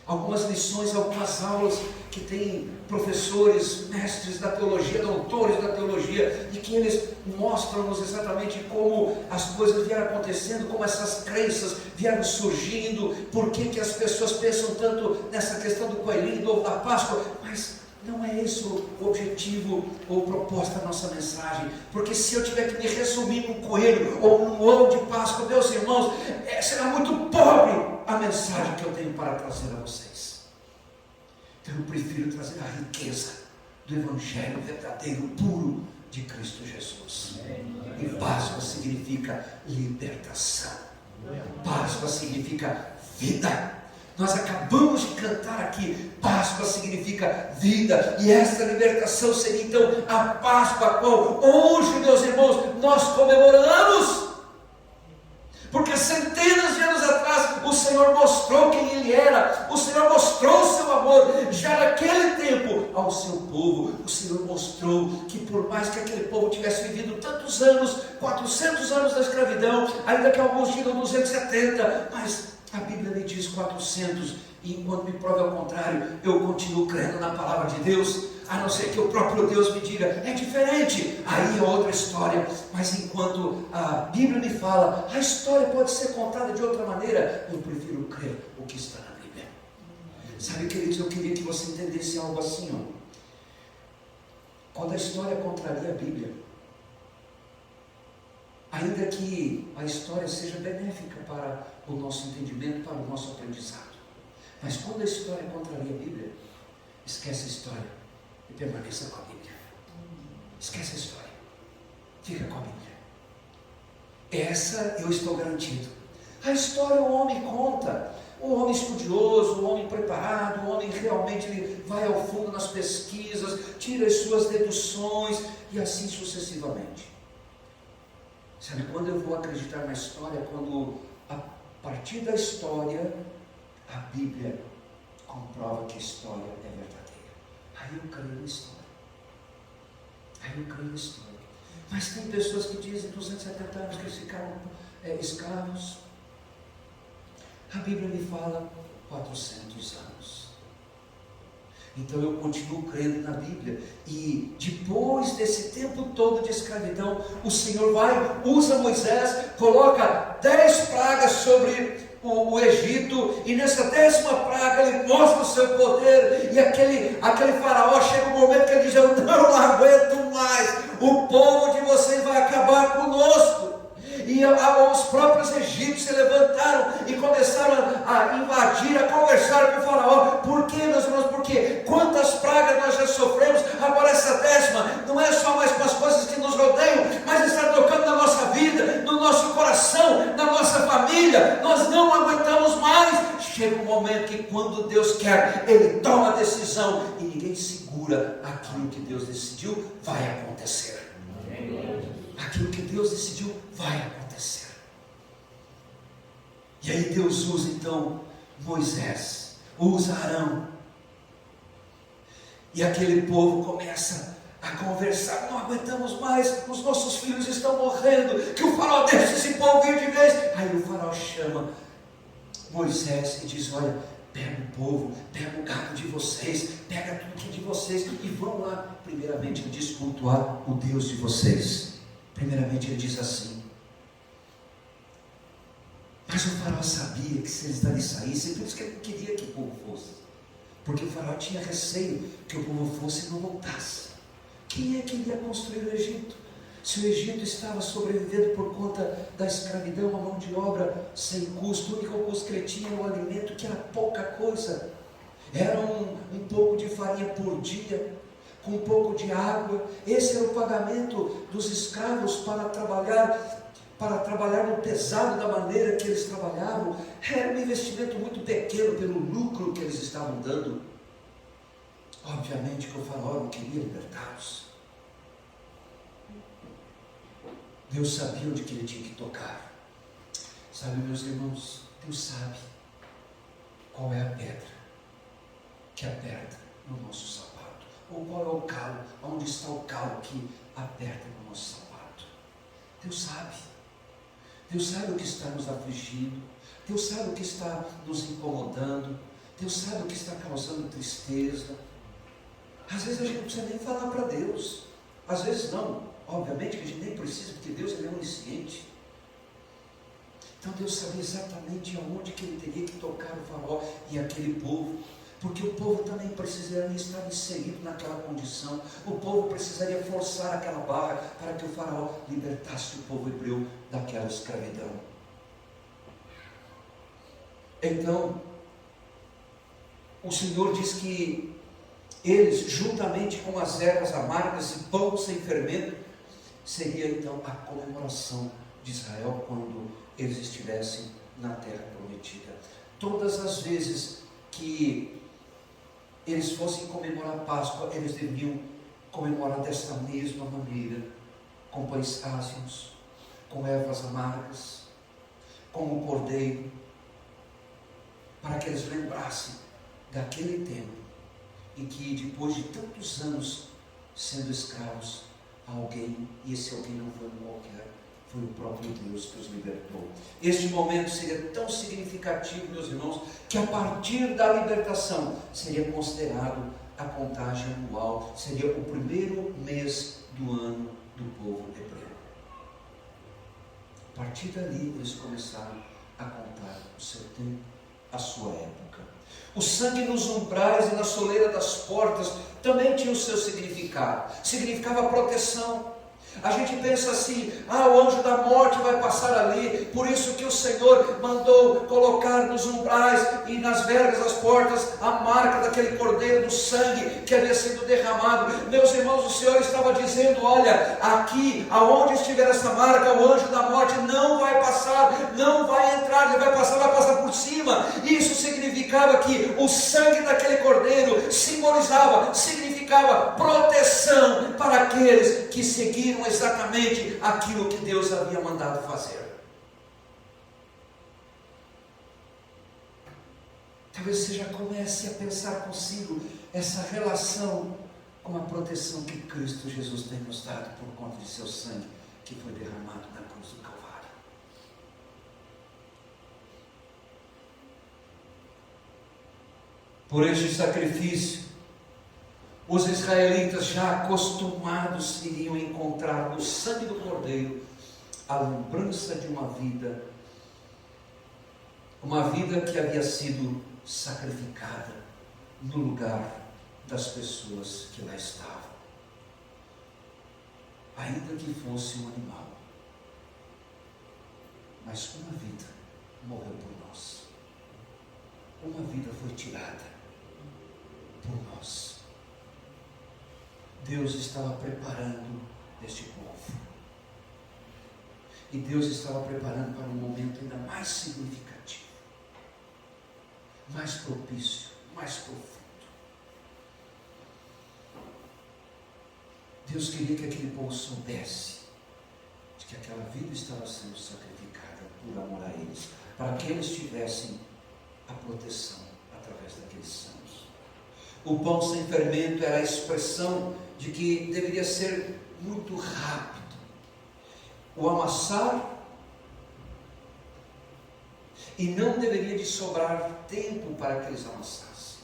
algumas lições, algumas aulas que tem professores, mestres da teologia, doutores da teologia, e que eles mostram-nos exatamente como as coisas vieram acontecendo, como essas crenças vieram surgindo, por que as pessoas pensam tanto nessa questão do coelhinho, do ovo da Páscoa, mas não é esse o objetivo ou proposta da nossa mensagem. Porque se eu tiver que me resumir num coelho ou num ovo de Páscoa, meus irmãos, será muito pobre a mensagem que eu tenho para trazer a vocês. Então eu prefiro trazer a riqueza do Evangelho verdadeiro, puro de Cristo Jesus. E Páscoa significa libertação. Páscoa significa vida. Nós acabamos de cantar aqui, Páscoa significa vida, e essa libertação seria então a Páscoa, a qual hoje, meus irmãos, nós comemoramos. Porque centenas de anos atrás o Senhor mostrou quem Ele era, o Senhor mostrou o seu amor, já naquele tempo ao seu povo. O Senhor mostrou que por mais que aquele povo tivesse vivido tantos anos, 400 anos da escravidão, ainda que alguns digam 270, mas a Bíblia me diz 400, e enquanto me prove ao contrário, eu continuo crendo na palavra de Deus, a não ser que o próprio Deus me diga, é diferente, aí é outra história. Mas enquanto a Bíblia me fala, a história pode ser contada de outra maneira, eu prefiro crer o que está na Bíblia. Sabe, queridos, eu queria que você entendesse algo assim, ó. Quando a história contraria a Bíblia, ainda que a história seja benéfica para o nosso entendimento, para o nosso aprendizado, mas quando a história contraria a Bíblia, esquece a história e permaneça com a Bíblia. Esquece a história, fica com a Bíblia. Essa eu estou garantido. A história o homem conta O homem estudioso, o homem preparado, o homem realmente ele vai ao fundo nas pesquisas, tira as suas deduções e assim sucessivamente. Sabe quando eu vou acreditar na história? Quando a partir da história a Bíblia comprova que a história é verdadeira. Aí eu creio na história. Mas tem pessoas que dizem 270 anos que eles ficaram escravos. A Bíblia me fala 400 anos. Então eu continuo crendo na Bíblia. E depois desse tempo todo de escravidão, o Senhor usa Moisés, coloca 10 pragas sobre o Egito, e nessa 10ª praga ele mostra o seu poder, e aquele faraó chega um momento que ele diz: eu não aguento mais, o povo de vocês vai acabar conosco. E os próprios egípcios se levantaram e começaram a invadir, a conversar com o faraó. Por quê, meus irmãos? Porque quantas pragas nós já sofremos, agora essa 10ª não é só mais com as coisas que nos rodeiam, mas está tocando na nossa vida, no nosso coração, na nossa família. Nós não aguentamos mais. Chega um momento que quando Deus quer, Ele toma a decisão e ninguém segura aquilo que Deus decidiu, vai acontecer. Aquilo que Deus decidiu vai acontecer. E aí Deus usa então Moisés, usa Arão, e aquele povo começa a conversar: não aguentamos mais, os nossos filhos estão morrendo, que o faraó deixe esse povo ir de vez. Aí o faraó chama Moisés e diz: olha, pega o povo, pega o gado de vocês, pega tudo que é de vocês e vão lá. Primeiramente ele diz: cultuar o Deus de vocês. Primeiramente ele diz assim. Mas o faraó sabia que se eles dali saíssem, por isso que ele não queria que o povo fosse, porque o faraó tinha receio que o povo fosse e não voltasse. Quem é que iria construir o Egito? Se o Egito estava sobrevivendo por conta da escravidão, a mão de obra sem custo, o único custo que ele tinha era o alimento, que era pouca coisa, era um pouco de farinha por dia, com um pouco de água. Esse era o pagamento dos escravos para trabalhar no pesado da maneira que eles trabalhavam. Era um investimento muito pequeno pelo lucro que eles estavam dando. Obviamente que o faraó não queria libertá-los. Deus sabia onde que ele tinha que tocar. Sabe, meus irmãos, Deus sabe qual é a pedra que aperta no nosso sapato, ou qual é o calo, onde está o calo que aperta no nosso sapato. Deus sabe. Deus sabe o que está nos afligindo, Deus sabe o que está nos incomodando, Deus sabe o que está causando tristeza. Às vezes a gente não precisa nem falar para Deus, às vezes não, obviamente que a gente nem precisa, porque Deus é onisciente. Então Deus sabia exatamente aonde que ele teria que tocar o faraó e aquele povo, porque o povo também precisaria estar inserido naquela condição. O povo precisaria forçar aquela barra para que o faraó libertasse o povo hebreu daquela escravidão. Então o Senhor diz que eles, juntamente com as ervas amargas e pão sem fermento, seria então a comemoração de Israel quando eles estivessem na terra prometida. Todas as vezes que eles fossem comemorar a Páscoa, eles deviam comemorar desta mesma maneira, com pães ázimos, com ervas amargas, com o cordeiro, para que eles lembrassem daquele tempo em que, depois de tantos anos sendo escravos a alguém, e esse alguém não foi qualquer, foi o próprio Deus que os libertou. Este momento seria tão significativo, meus irmãos, que a partir da libertação seria considerado a contagem anual, seria o primeiro mês do ano do povo hebreu. A partir dali eles começaram a contar o seu tempo, a sua época. O sangue nos umbrais e na soleira das portas também tinha o seu significado. Significava proteção. A gente pensa assim: o anjo da morte vai passar ali, por isso que o Senhor mandou colocar nos umbrais e nas vergas das portas a marca daquele cordeiro, do sangue que havia sido derramado. Meus irmãos, o Senhor estava dizendo: olha, aqui, aonde estiver essa marca, o anjo da morte não vai passar, não vai entrar, ele vai passar por cima. Isso significava que o sangue daquele cordeiro significava proteção para aqueles que seguiram exatamente aquilo que Deus havia mandado fazer. Talvez você já comece a pensar consigo essa relação com a proteção que Cristo Jesus tem nos dado por conta de seu sangue que foi derramado na cruz do Calvário. Por este sacrifício, os israelitas já acostumados iriam encontrar no sangue do Cordeiro a lembrança de uma vida que havia sido sacrificada no lugar das pessoas que lá estavam, ainda que fosse um animal, mas uma vida morreu por nós, uma vida foi tirada por nós. Deus estava preparando este povo, e Deus estava preparando para um momento ainda mais significativo, mais propício, mais profundo. Deus queria que aquele povo soubesse de que aquela vida estava sendo sacrificada por amor a eles, para que eles tivessem a proteção através daqueles santos. O pão sem fermento era a expressão de que deveria ser muito rápido o amassar, e não deveria de sobrar tempo para que eles amassassem.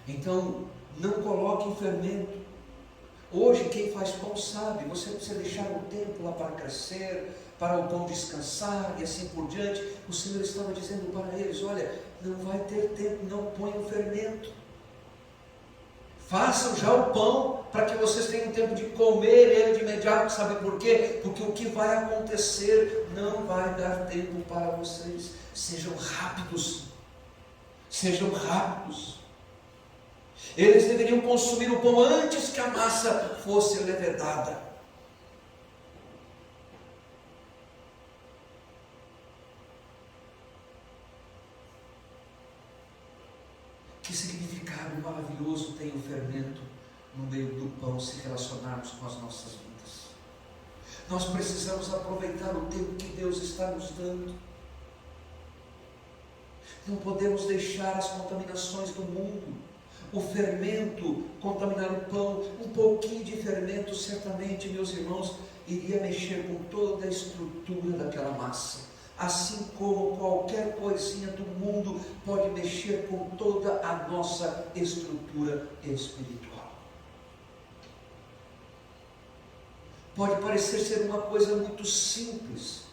Então, não coloque em fermento. Hoje, quem faz pão sabe, você precisa deixar um tempo lá para crescer, para o pão descansar e assim por diante. O Senhor estava dizendo para eles: olha, não vai ter tempo, não ponham fermento. Façam já o pão para que vocês tenham tempo de comer ele de imediato. Sabe por quê? Porque o que vai acontecer não vai dar tempo para vocês. Sejam rápidos. Sejam rápidos. Eles deveriam consumir o pão antes que a massa fosse levedada. Que significado maravilhoso tem o fermento no meio do pão se relacionarmos com as nossas vidas. Nós precisamos aproveitar o tempo que Deus está nos dando. Não podemos deixar as contaminações do mundo. O fermento contaminar o pão, um pouquinho de fermento certamente, meus irmãos, iria mexer com toda a estrutura daquela massa. Assim como qualquer coisinha do mundo pode mexer com toda a nossa estrutura espiritual. Pode parecer ser uma coisa muito simples,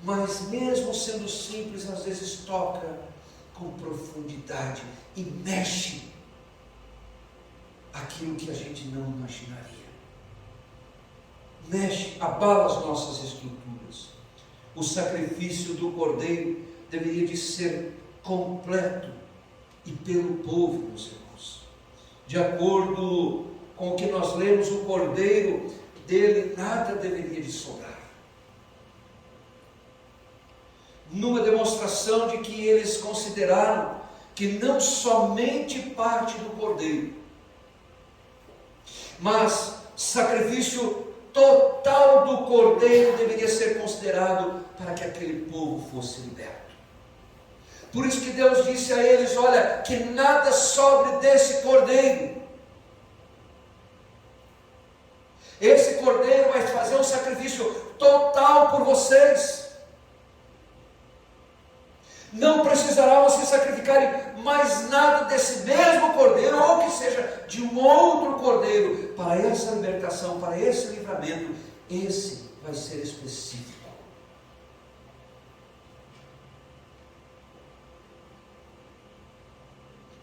mas mesmo sendo simples, às vezes toca com profundidade e mexe aquilo que a gente não imaginaria. Mexe, abala as nossas estruturas. O sacrifício do cordeiro deveria de ser completo e pelo povo, meus irmãos. De acordo com o que nós lemos, o cordeiro dele nada deveria de sobrar. Numa demonstração de que eles consideraram que não somente parte do cordeiro, mas sacrifício total do cordeiro deveria ser considerado para que aquele povo fosse liberto. Por isso que Deus disse a eles: olha, que nada sobre desse cordeiro. Esse cordeiro vai fazer um sacrifício total por vocês. Não precisará vocês sacrificarem mais nada desse mesmo cordeiro, ou que seja de um outro cordeiro, para essa libertação, para esse livramento. Esse vai ser específico.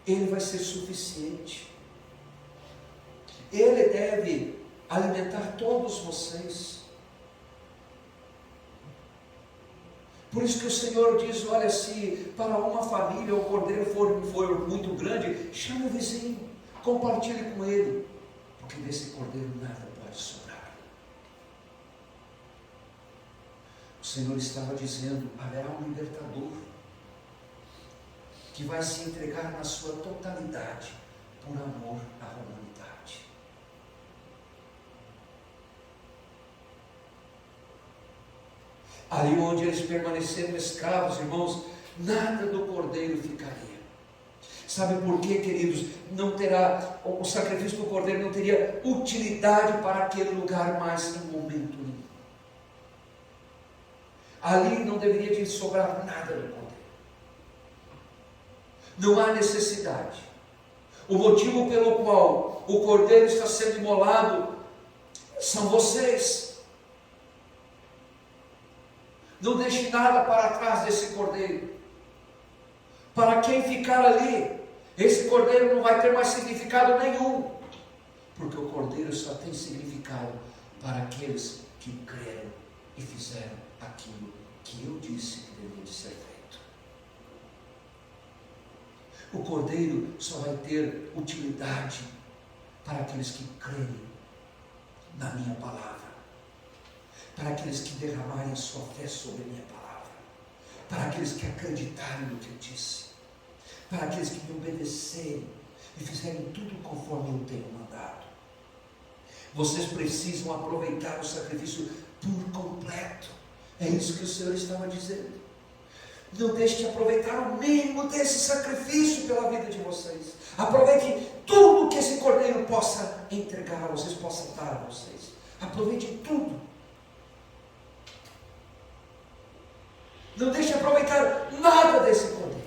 Ele vai ser suficiente. Ele deve alimentar todos vocês. Por isso que o Senhor diz: olha, se para uma família o cordeiro for muito grande, chame o vizinho, compartilhe com ele, porque desse cordeiro nada pode sobrar. O Senhor estava dizendo: haverá um libertador que vai se entregar na sua totalidade por amor à humanidade. Ali onde eles permaneceram escravos, irmãos, nada do cordeiro ficaria. Sabe por quê, queridos? Não terá, o sacrifício do cordeiro não teria utilidade para aquele lugar mais em momento nenhum. Ali não deveria de sobrar nada do cordeiro. Não há necessidade. O motivo pelo qual o cordeiro está sendo imolado são vocês. Não deixe nada para trás desse cordeiro. Para quem ficar ali, esse cordeiro não vai ter mais significado nenhum, porque o cordeiro só tem significado para aqueles que creram e fizeram aquilo que eu disse que deveria de ser feito. O cordeiro só vai ter utilidade para aqueles que creem na minha palavra, para aqueles que derramarem sua fé sobre a minha palavra, para aqueles que acreditarem no que eu disse, para aqueles que me obedecerem e fizerem tudo conforme eu tenho mandado. Vocês precisam aproveitar o sacrifício por completo. É isso que o Senhor estava dizendo. Não deixe de aproveitar o mínimo desse sacrifício pela vida de vocês. Aproveite tudo que esse cordeiro possa entregar a vocês, possa dar a vocês. Aproveite tudo. Não deixe de aproveitar nada desse cordeiro.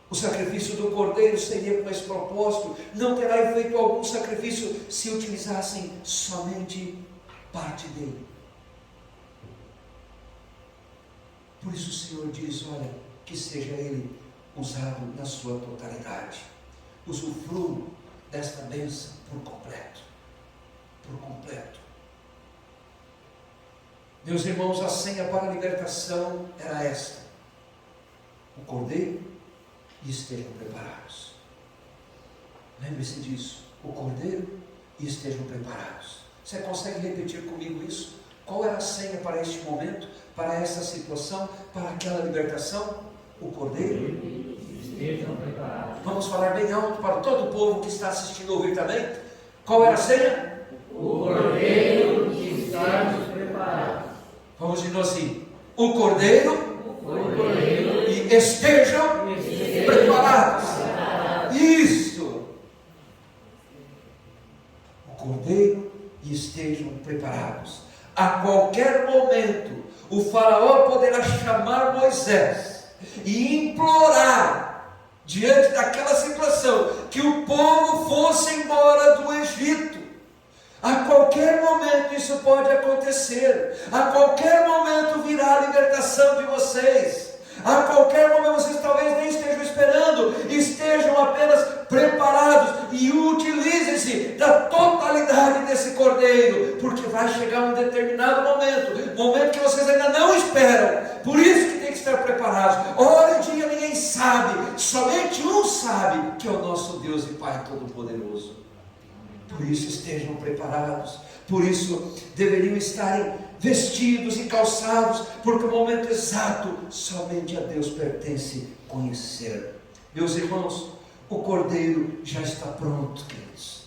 O sacrifício do cordeiro seria com esse propósito. Não terá efeito algum sacrifício se utilizassem somente parte dele. Por isso o Senhor diz: olha, que seja ele usado na sua totalidade. Usufruam desta bênção por completo. Por completo. Meus irmãos, a senha para a libertação era esta: o cordeiro, e estejam preparados. Lembre-se disso: o cordeiro, e estejam preparados. Você consegue repetir comigo isso? Qual era a senha para este momento, para essa situação, para aquela libertação? O cordeiro, E estejam preparados. Vamos falar bem alto para todo o povo que está assistindo ouvir também. Qual era a senha? O cordeiro, e estejam preparados. Vamos de novo assim: o cordeiro, e estejam preparados. Isso. O cordeiro, e estejam preparados. A qualquer momento o faraó poderá chamar Moisés e implorar, diante daquela situação, que o povo fosse embora do Egito. A qualquer momento isso pode acontecer. A qualquer momento virá a libertação de vocês. A qualquer momento vocês talvez nem estejam esperando, estejam apenas preparados e utilizem-se da totalidade desse cordeiro, porque vai chegar um determinado momento que vocês ainda não esperam. Por isso que tem que estar preparados. Hora e dia ninguém sabe, somente um sabe, que é o nosso Deus e Pai Todo-Poderoso. Por isso estejam preparados. Por isso deveriam estarem vestidos e calçados, porque o momento exato somente a Deus pertence conhecer. Meus irmãos, o cordeiro já está pronto, queridos.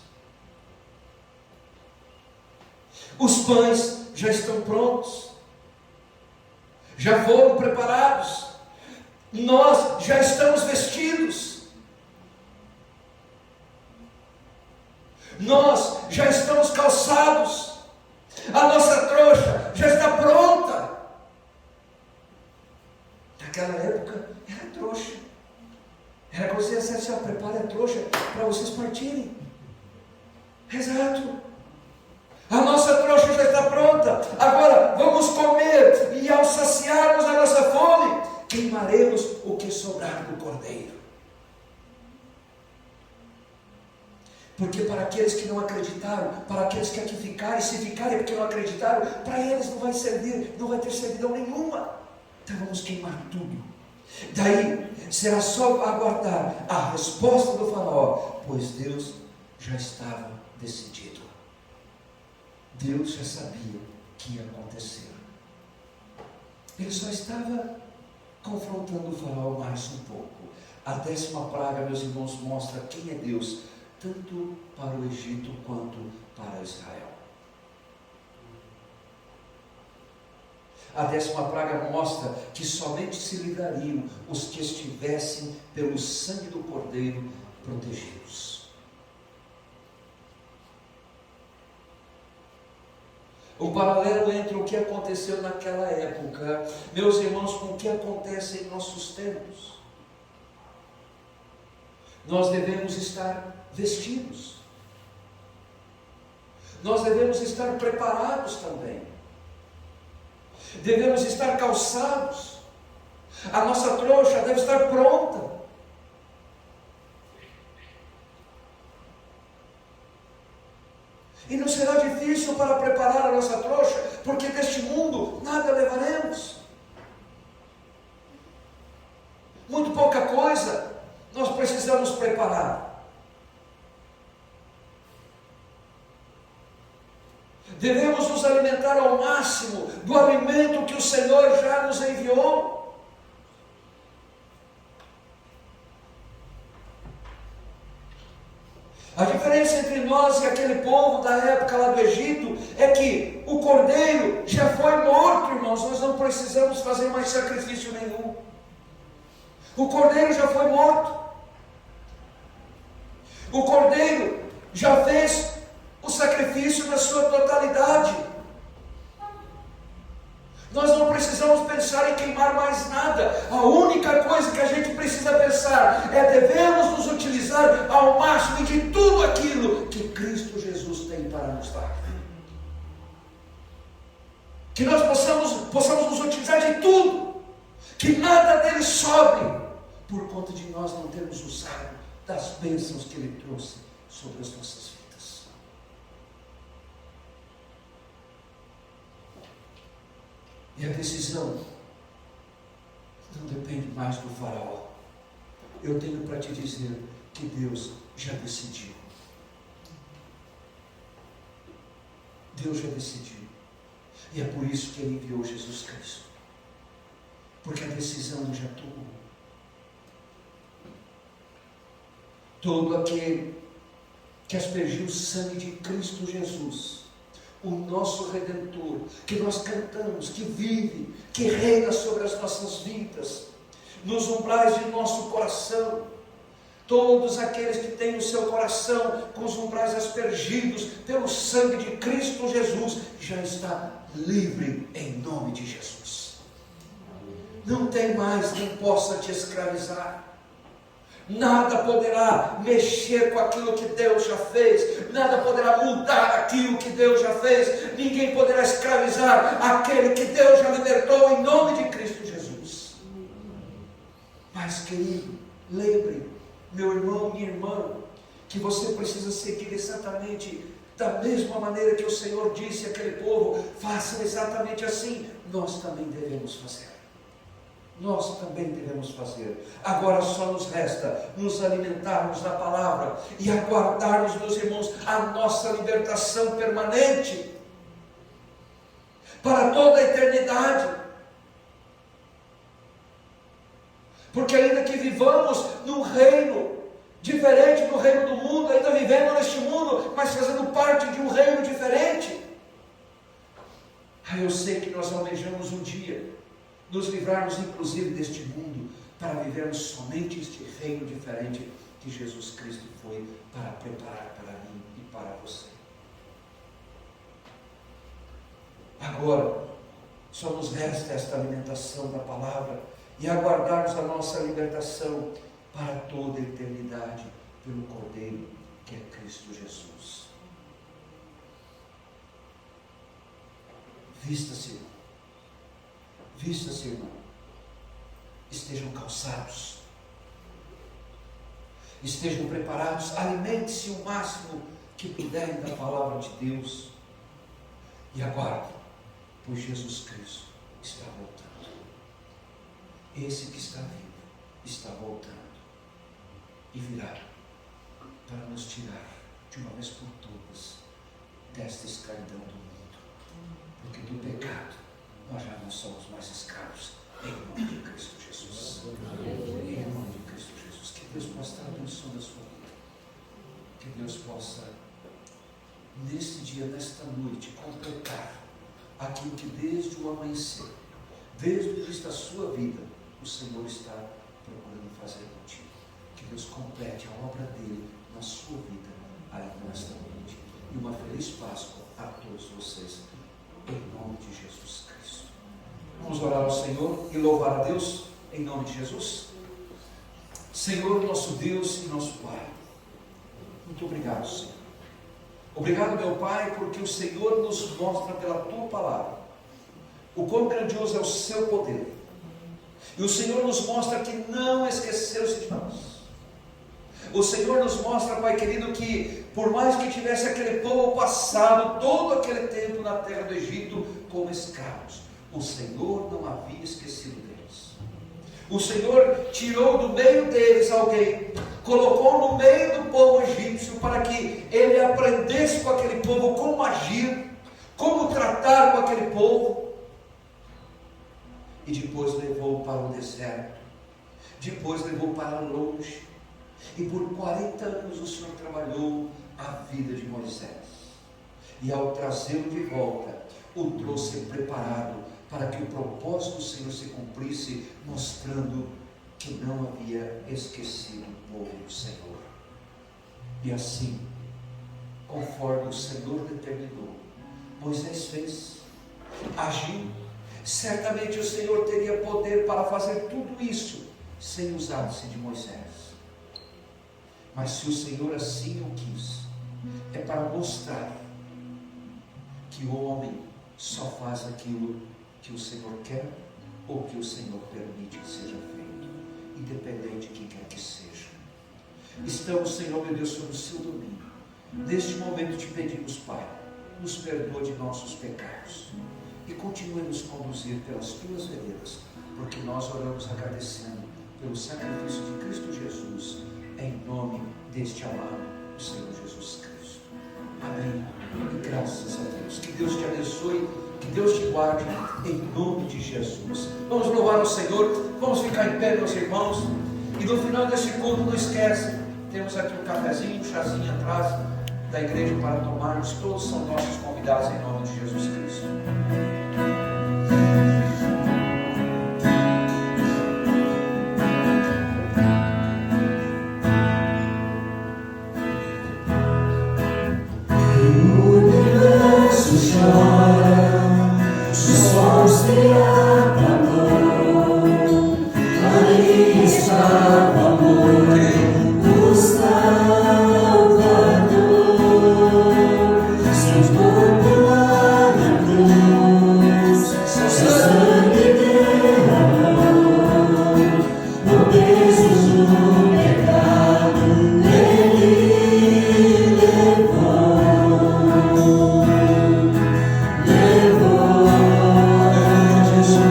Os pães já estão prontos, já foram preparados. Nós já estamos vestidos. Nós já estamos calçados. A nossa trouxa já está pronta. Naquela época era trouxa. Era quando você dissesse: prepare a trouxa para vocês partirem. Exato. A nossa trouxa já está pronta. Agora vamos comer, e ao saciarmos a nossa fome, queimaremos o que sobrar do cordeiro. Porque para aqueles que não acreditaram, para aqueles que aqui ficarem, se ficarem porque não acreditaram, para eles não vai servir, não vai ter servidão nenhuma. Então vamos queimar tudo. Daí será só aguardar a resposta do faraó, pois Deus já estava decidido. Deus já sabia que ia acontecer. Ele só estava confrontando o faraó mais um pouco. A 10ª praga, meus irmãos, mostra quem é Deus, tanto para o Egito quanto para Israel. A 10ª praga mostra que somente se livrariam os que estivessem pelo sangue do Cordeiro protegidos. Um paralelo entre o que aconteceu naquela época, meus irmãos, com o que acontece em nossos tempos. Nós devemos estar vestidos. Nós devemos estar preparados também. Devemos estar calçados. A nossa trouxa deve estar pronta. E não será difícil para preparar a nossa trouxa, porque deste mundo nada levaremos. Muito pouca coisa nós precisamos preparar. Devemos nos alimentar ao máximo do alimento que o Senhor já nos enviou. A diferença entre nós e aquele povo da época lá do Egito é que o cordeiro já foi morto, irmãos. Nós não precisamos fazer mais sacrifício nenhum. O cordeiro já foi morto. O cordeiro já fez o sacrifício na sua totalidade. Nós não precisamos pensar em queimar mais nada. A única coisa que a gente precisa pensar é: devemos nos utilizar ao máximo de tudo aquilo que Cristo Jesus tem para nos dar. Que nós possamos nos utilizar de tudo, que nada dele sobre, por conta de nós não termos usado das bênçãos que ele trouxe sobre as nossas vidas. E a decisão não depende mais do faraó. Eu tenho para te dizer que Deus já decidiu. Deus já decidiu. E é por isso que Ele enviou Jesus Cristo. Porque a decisão Ele já tomou. Todo aquele que aspergiu o sangue de Cristo Jesus, o nosso Redentor, que nós cantamos, que vive, que reina sobre as nossas vidas, nos umbrais de nosso coração, todos aqueles que têm o seu coração com os umbrais aspergidos pelo sangue de Cristo Jesus, já está livre em nome de Jesus. Não tem mais quem possa te escravizar. Nada poderá mexer com aquilo que Deus já fez. Nada poderá mudar aquilo que Deus já fez. Ninguém poderá escravizar aquele que Deus já libertou em nome de Cristo Jesus. Mas, querido, lembre, meu irmão, minha irmã, que você precisa seguir exatamente da mesma maneira que o Senhor disse àquele povo: façam exatamente assim. Nós também devemos fazer. Nós também devemos fazer. Agora só nos resta nos alimentarmos da palavra e aguardarmos, meus irmãos, a nossa libertação permanente para toda a eternidade. Porque ainda que vivamos num reino diferente do reino do mundo, ainda vivendo neste mundo, mas fazendo parte de um reino diferente, eu sei que nós almejamos um dia nos livrarmos inclusive deste mundo, para vivermos somente este reino diferente que Jesus Cristo foi para preparar para mim e para você. Agora, só nos resta esta alimentação da palavra e aguardarmos a nossa libertação para toda a eternidade pelo Cordeiro que é Cristo Jesus. Vista-se, irmão. Estejam calçados. Estejam preparados. Alimente-se o máximo que puderem da palavra de Deus. E aguardem, pois Jesus Cristo está voltando. Esse que está vivo está voltando. E virá para nos tirar de uma vez por todas desta escravidão do mundo. mais escravos, em nome de Cristo Jesus. Em nome de Cristo Jesus. Que Deus possa estar abençoando a sua vida. Que Deus possa, neste dia, nesta noite, completar aquilo que desde o amanhecer, desde o início da sua vida, o Senhor está procurando fazer contigo. Que Deus complete a obra dele na sua vida, ainda nesta noite. E uma feliz Páscoa a todos vocês, em nome de Jesus Cristo. Vamos orar ao Senhor e louvar a Deus, em nome de Jesus. Senhor, nosso Deus e nosso Pai, muito obrigado, Senhor. Obrigado, meu Pai, porque o Senhor nos mostra pela Tua palavra o quão grandioso é o Seu poder. E o Senhor nos mostra que não esqueceu-se de nós. O Senhor nos mostra, Pai querido, que por mais que tivesse aquele povo passado todo aquele tempo na terra do Egito como escravos, o Senhor não havia esquecido deles. O Senhor tirou do meio deles alguém, colocou no meio do povo egípcio para que ele aprendesse com aquele povo como agir, como tratar com aquele povo. E depois levou para o deserto, depois levou para longe, e por 40 anos o Senhor trabalhou a vida de Moisés, e ao trazê-lo de volta, o trouxe preparado para que o propósito do Senhor se cumprisse, mostrando que não havia esquecido o povo do Senhor. E assim, conforme o Senhor determinou, Moisés fez, agiu. Certamente o Senhor teria poder para fazer tudo isso sem usar-se de Moisés. Mas se o Senhor assim o quis, é para mostrar que o homem só faz aquilo que o Senhor quer ou que o Senhor permite que seja feito, independente de quem quer que seja. Estamos, Senhor meu Deus, sob o seu domínio. Neste momento te pedimos, Pai, nos perdoa de nossos pecados e continue a nos conduzir pelas tuas veredas, porque nós oramos agradecendo pelo sacrifício de Cristo Jesus, em nome deste amado Senhor Jesus Cristo. Amém. E graças a Deus. Que Deus te abençoe, que Deus te guarde, em nome de Jesus. Vamos louvar o Senhor, vamos ficar em pé, meus irmãos, e no final deste culto, não esquece, temos aqui um cafezinho, um chazinho atrás da igreja para tomarmos. Todos são nossos convidados em nome de Jesus Cristo.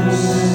Jesus.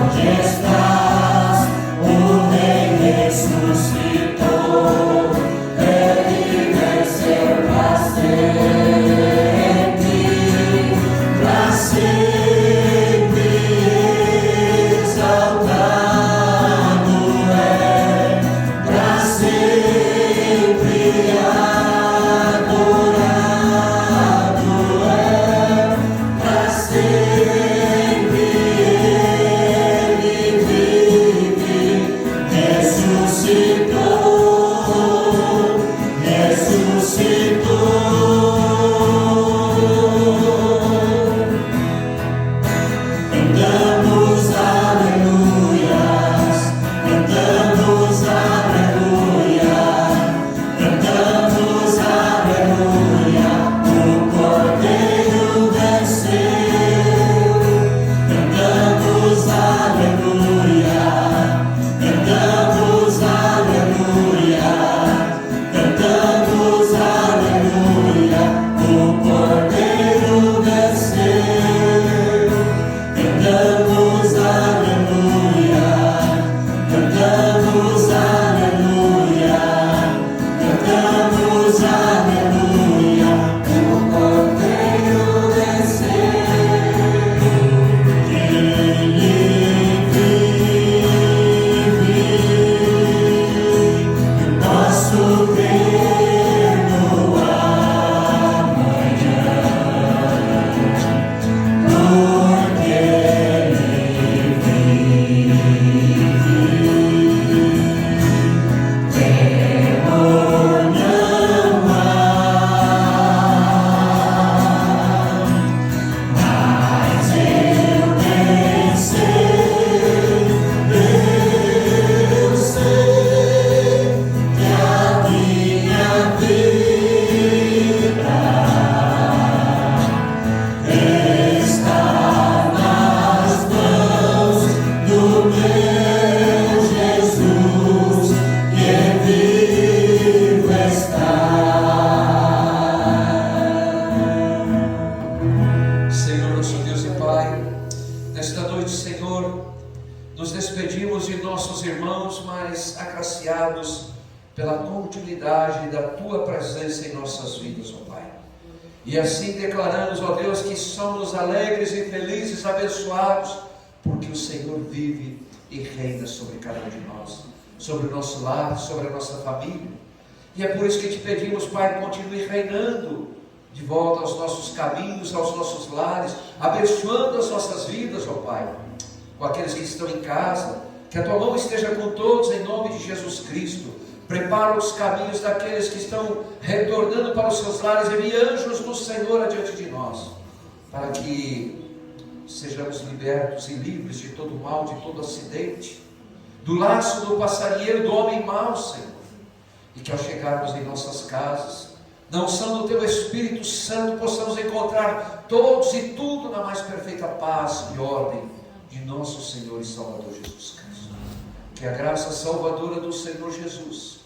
onde estás? O Rei ressuscitou, Ele venceu para sempre exaltado é, para sempre adorado é, para sempre Ele vive, ressuscitou, ressuscitou. Cantamos aleluias, cantamos aleluia, cantamos aleluia, o Cordeiro venceu. Cantamos aleluia, cantamos aleluia, cantamos aleluia, o Cordeiro venceu. Cantamos aleluia, cantamos aleluia, cantamos aleluia, o Cordeiro venceu. Ele vive, posso ver no amanhã, porque Ele vive. Temor não há, mas eu bem sei, eu sei que a minha vida está nas mãos do meu Jesus, que vivo está. Senhor, nosso Deus e Pai, nesta noite, Senhor, nos despedimos de nossos irmãos mais agraciados pela continuidade da Tua presença em nossas vidas, ó Pai. E assim declaramos, ó Deus, que somos alegres e felizes, abençoados, porque o Senhor vive e reina sobre cada um de nós, sobre o nosso lar, sobre a nossa família. E é por isso que te pedimos, Pai, continue reinando de volta aos nossos caminhos, aos nossos lares, abençoando as nossas vidas, ó Pai, com aqueles que estão em casa, que a Tua mão esteja com todos, em nome de Jesus Cristo. Prepara os caminhos daqueles que estão retornando para os seus lares, envie anjos do Senhor adiante de nós, para que sejamos libertos e livres de todo mal, de todo acidente, do laço do passarinheiro, do homem mau, Senhor, e que ao chegarmos em nossas casas, na unção do Teu Espírito Santo, possamos encontrar todos e tudo na mais perfeita paz e ordem de nosso Senhor e Salvador Jesus Cristo. Que a graça salvadora do Senhor Jesus,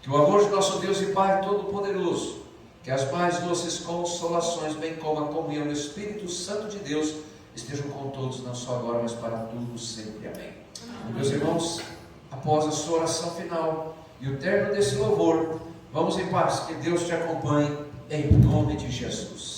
que o amor de nosso Deus e Pai Todo-Poderoso, que as mais doces consolações, bem como a comunhão do Espírito Santo de Deus, estejam com todos, não só agora, mas para tudo sempre. Amém. Meus irmãos, após a sua oração final e o término desse louvor, vamos em paz, que Deus te acompanhe, em nome de Jesus.